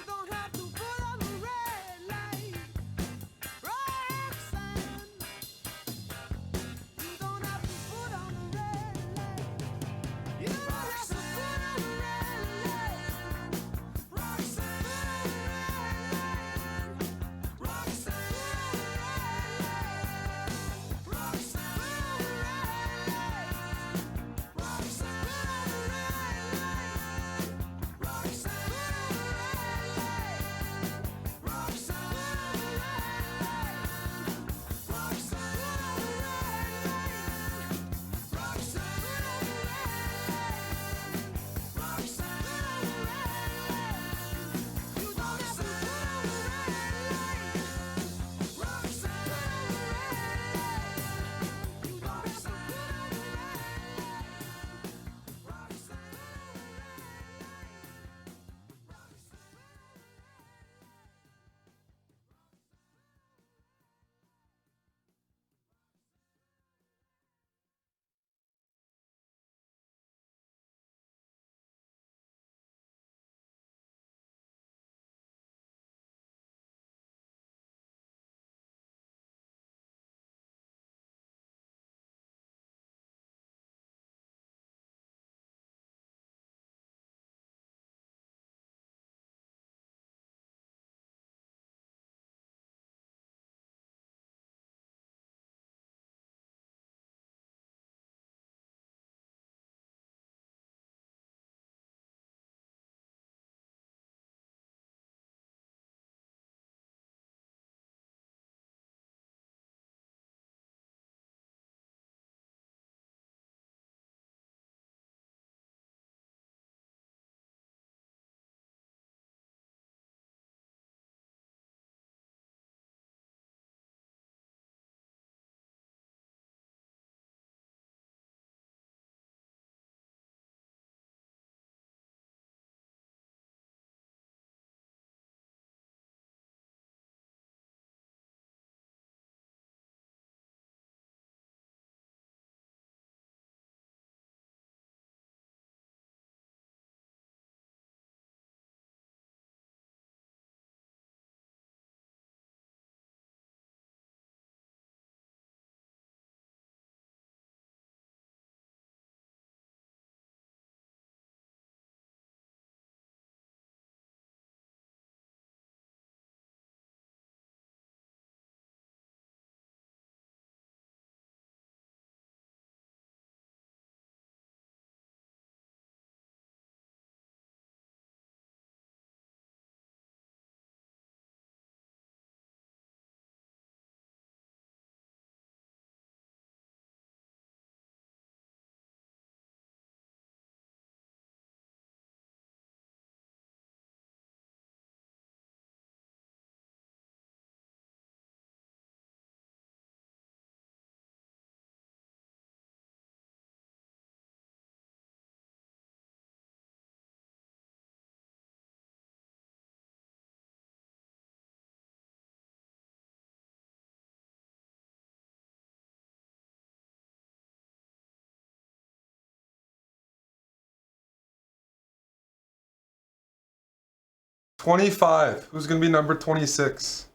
25. Who's gonna be number 26?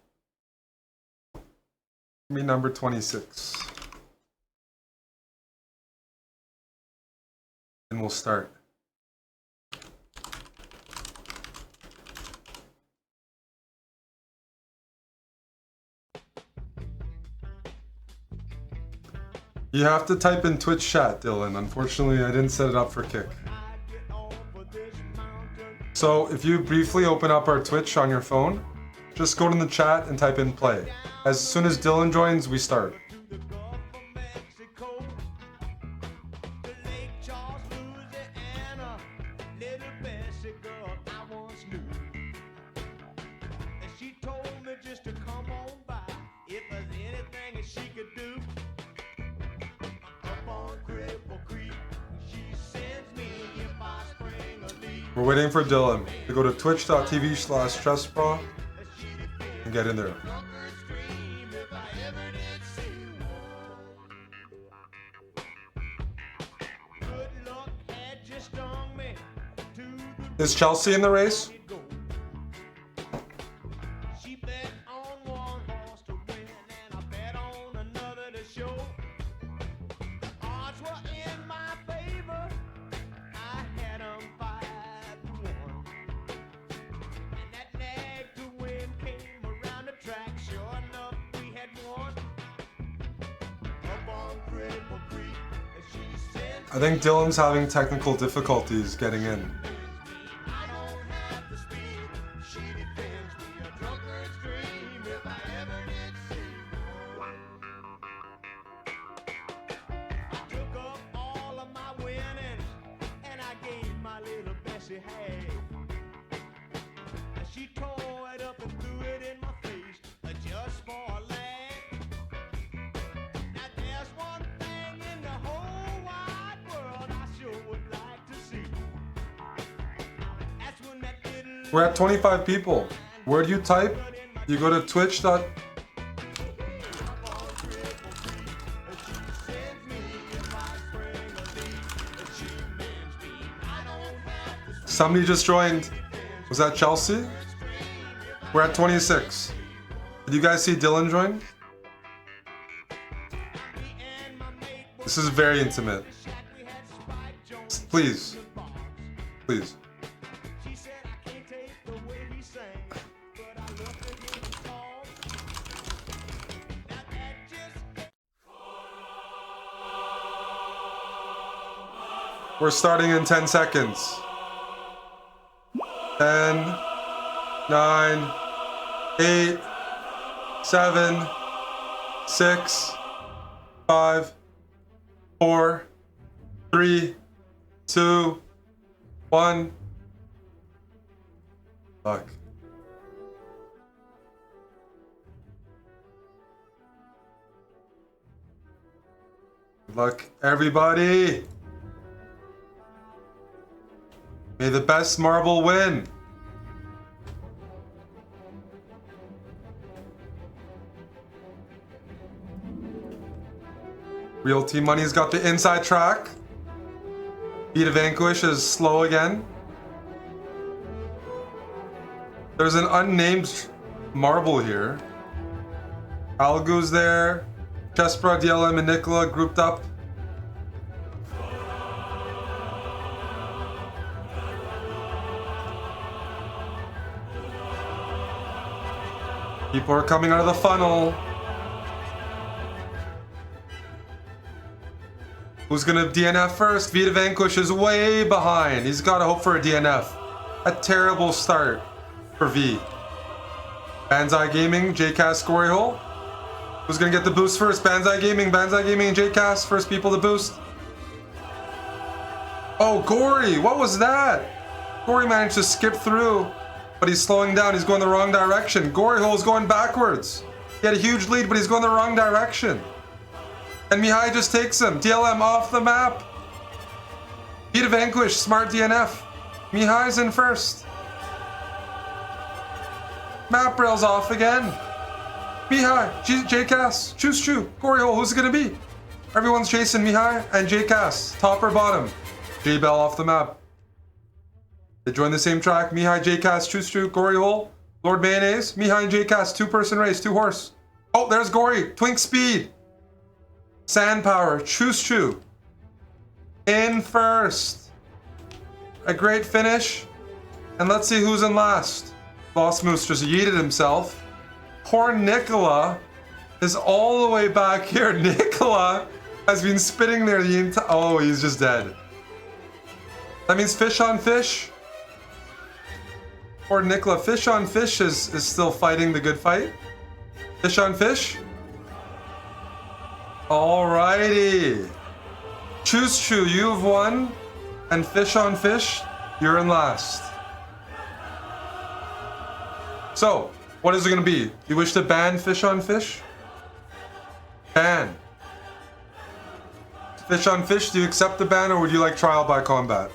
Me number 26. And we'll start. You have to type in Twitch chat, Dylan. Unfortunately, I didn't set it up for Kick. So if you briefly open up our Twitch on your phone, just go to the chat and type in play. As soon as Dylan joins, we start. We're waiting for Dylan to go to twitch.tv/chessbrah and get in there. Is Chelsea in the race? I think Dylan's having technical difficulties getting in. We're at 25 people. Where do you type? You go to Twitch. Somebody just joined. Was that Chelsea? We're at 26. Did you guys see Dylan join? This is very intimate. Please. Please. We're starting in 10 seconds. 10, 9, 8, 7, 6, 5, 4, 3, 2, 1. Fuck. Good luck, everybody. May the best marble win. Real Team Money's got the inside track. Beat of Vanquish is slow again. There's an unnamed marble here. Algu's there. Chessbrah, DLM, and Nicola grouped up. People are coming out of the funnel. Who's gonna DNF first? Vita Vanquish is way behind. He's gotta hope for a DNF. A terrible start for V. Banzai Gaming, JCast, Gory Hole. Who's gonna get the boost first? Banzai Gaming, and JCast, first people to boost. Oh, Gory, what was that? Gory managed to skip through. But he's slowing down. He's going the wrong direction. Gory Hole's going backwards. He had a huge lead, but he's going the wrong direction. And Mihai just takes him. DLM off the map. Vita Vanquish, smart DNF. Mihai's in first. Map rails off again. Mihai, JCast, choose Chu. Gory Hole, who's it gonna be? Everyone's chasing Mihai and JCast. Top or bottom? J-Bell off the map. They join the same track. Mihai, J-Cast, Chustru, Gory Hole, Lord Mayonnaise. Mihai and J-Cast, 2-person race, 2 horse. Oh, there's Gory. Twink Speed. Sand Power, Chustru. In first. A great finish. And let's see who's in last. Boss Moose just yeeted himself. Poor Nicola is all the way back here. Nicola has been spitting there the entire... Oh, he's just dead. That means fish on fish. Poor Nicola. Fish on fish is still fighting the good fight. Fish on fish. Alrighty. Choose True, you've won. And fish on fish, you're in last. So, what is it going to be? You wish to ban fish on fish? Ban. Fish on fish, do you accept the ban or would you like trial by combat?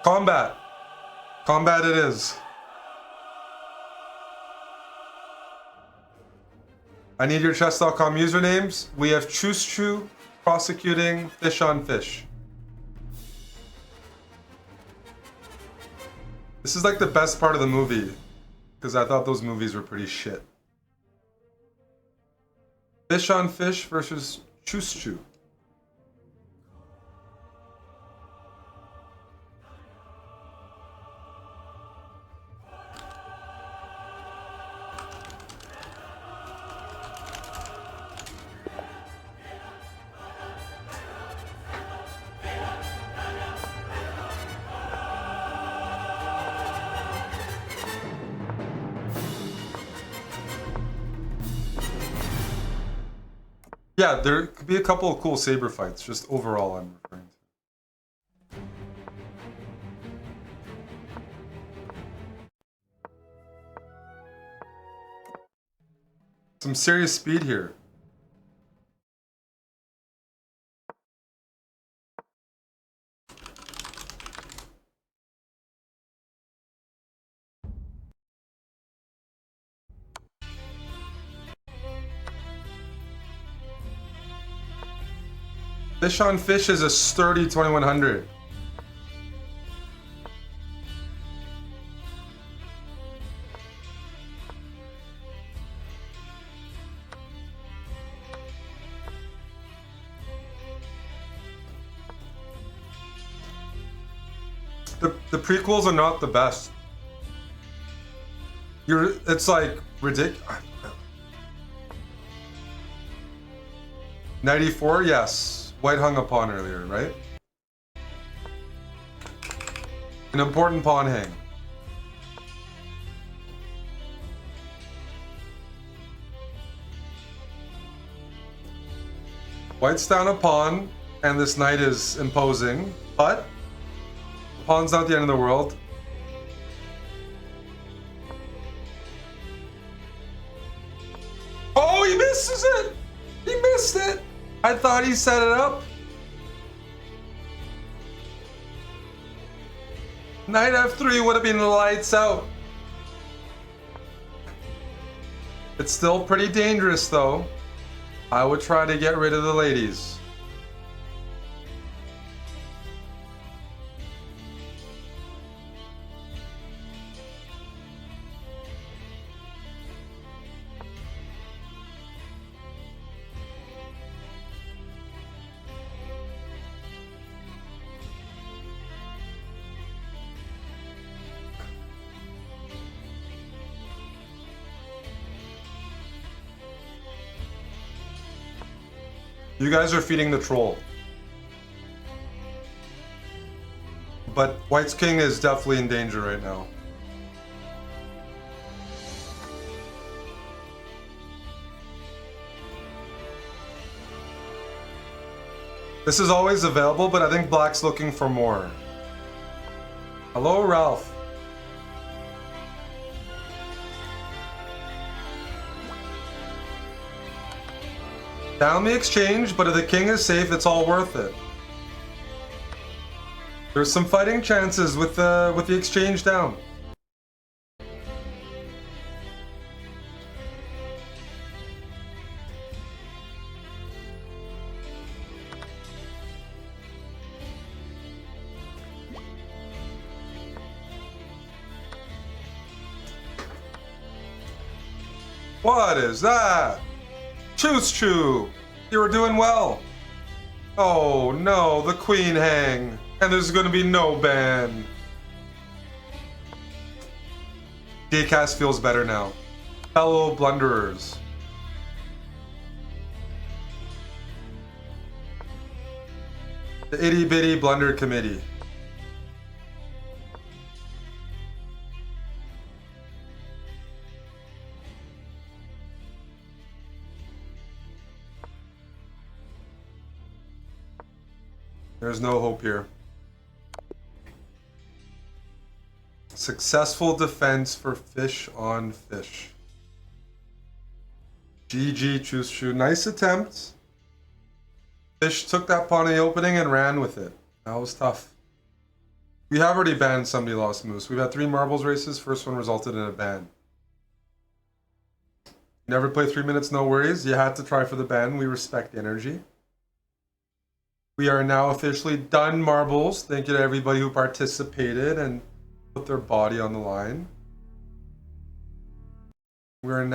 Combat. Combat it is. I need your chess.com usernames. We have Chustru prosecuting fish on fish. This is like the best part of the movie, because I thought those movies were pretty shit. Fish on fish versus Chustru. Yeah, there could be a couple of cool saber fights, just overall I'm referring to. Some serious speed here. Fish on fish is a sturdy 2100. The prequels are not the best. It's like ridiculous. 94, yes. White hung a pawn earlier, right? An important pawn hang. White's down a pawn, and this knight is imposing, but the pawn's not the end of the world. Oh, he misses it! He missed it! I thought he set it up. Knight F3 would have been lights out. It's still pretty dangerous though. I would try to get rid of the ladies. You guys are feeding the troll. But White's king is definitely in danger right now. This is always available, but I think Black's looking for more. Hello, Ralph. Down the exchange, but if the king is safe, it's all worth it. There's some fighting chances with the exchange down. What is that? Choose Chew! You were doing well. Oh no, the queen hang. And there's gonna be no ban. Dcast feels better now. Fellow blunderers. The itty bitty blunder committee. There's no hope here. Successful defense for fish on fish. GG, Choose Chew. Nice attempt. Fish took that pawn in the opening and ran with it. That was tough. We have already banned somebody lost moose. We've had 3 marbles races. First one resulted in a ban. Never play 3 minutes, no worries. You had to try for the ban. We respect the energy. We are now officially done marbles. Thank you to everybody who participated and put their body on the line. We're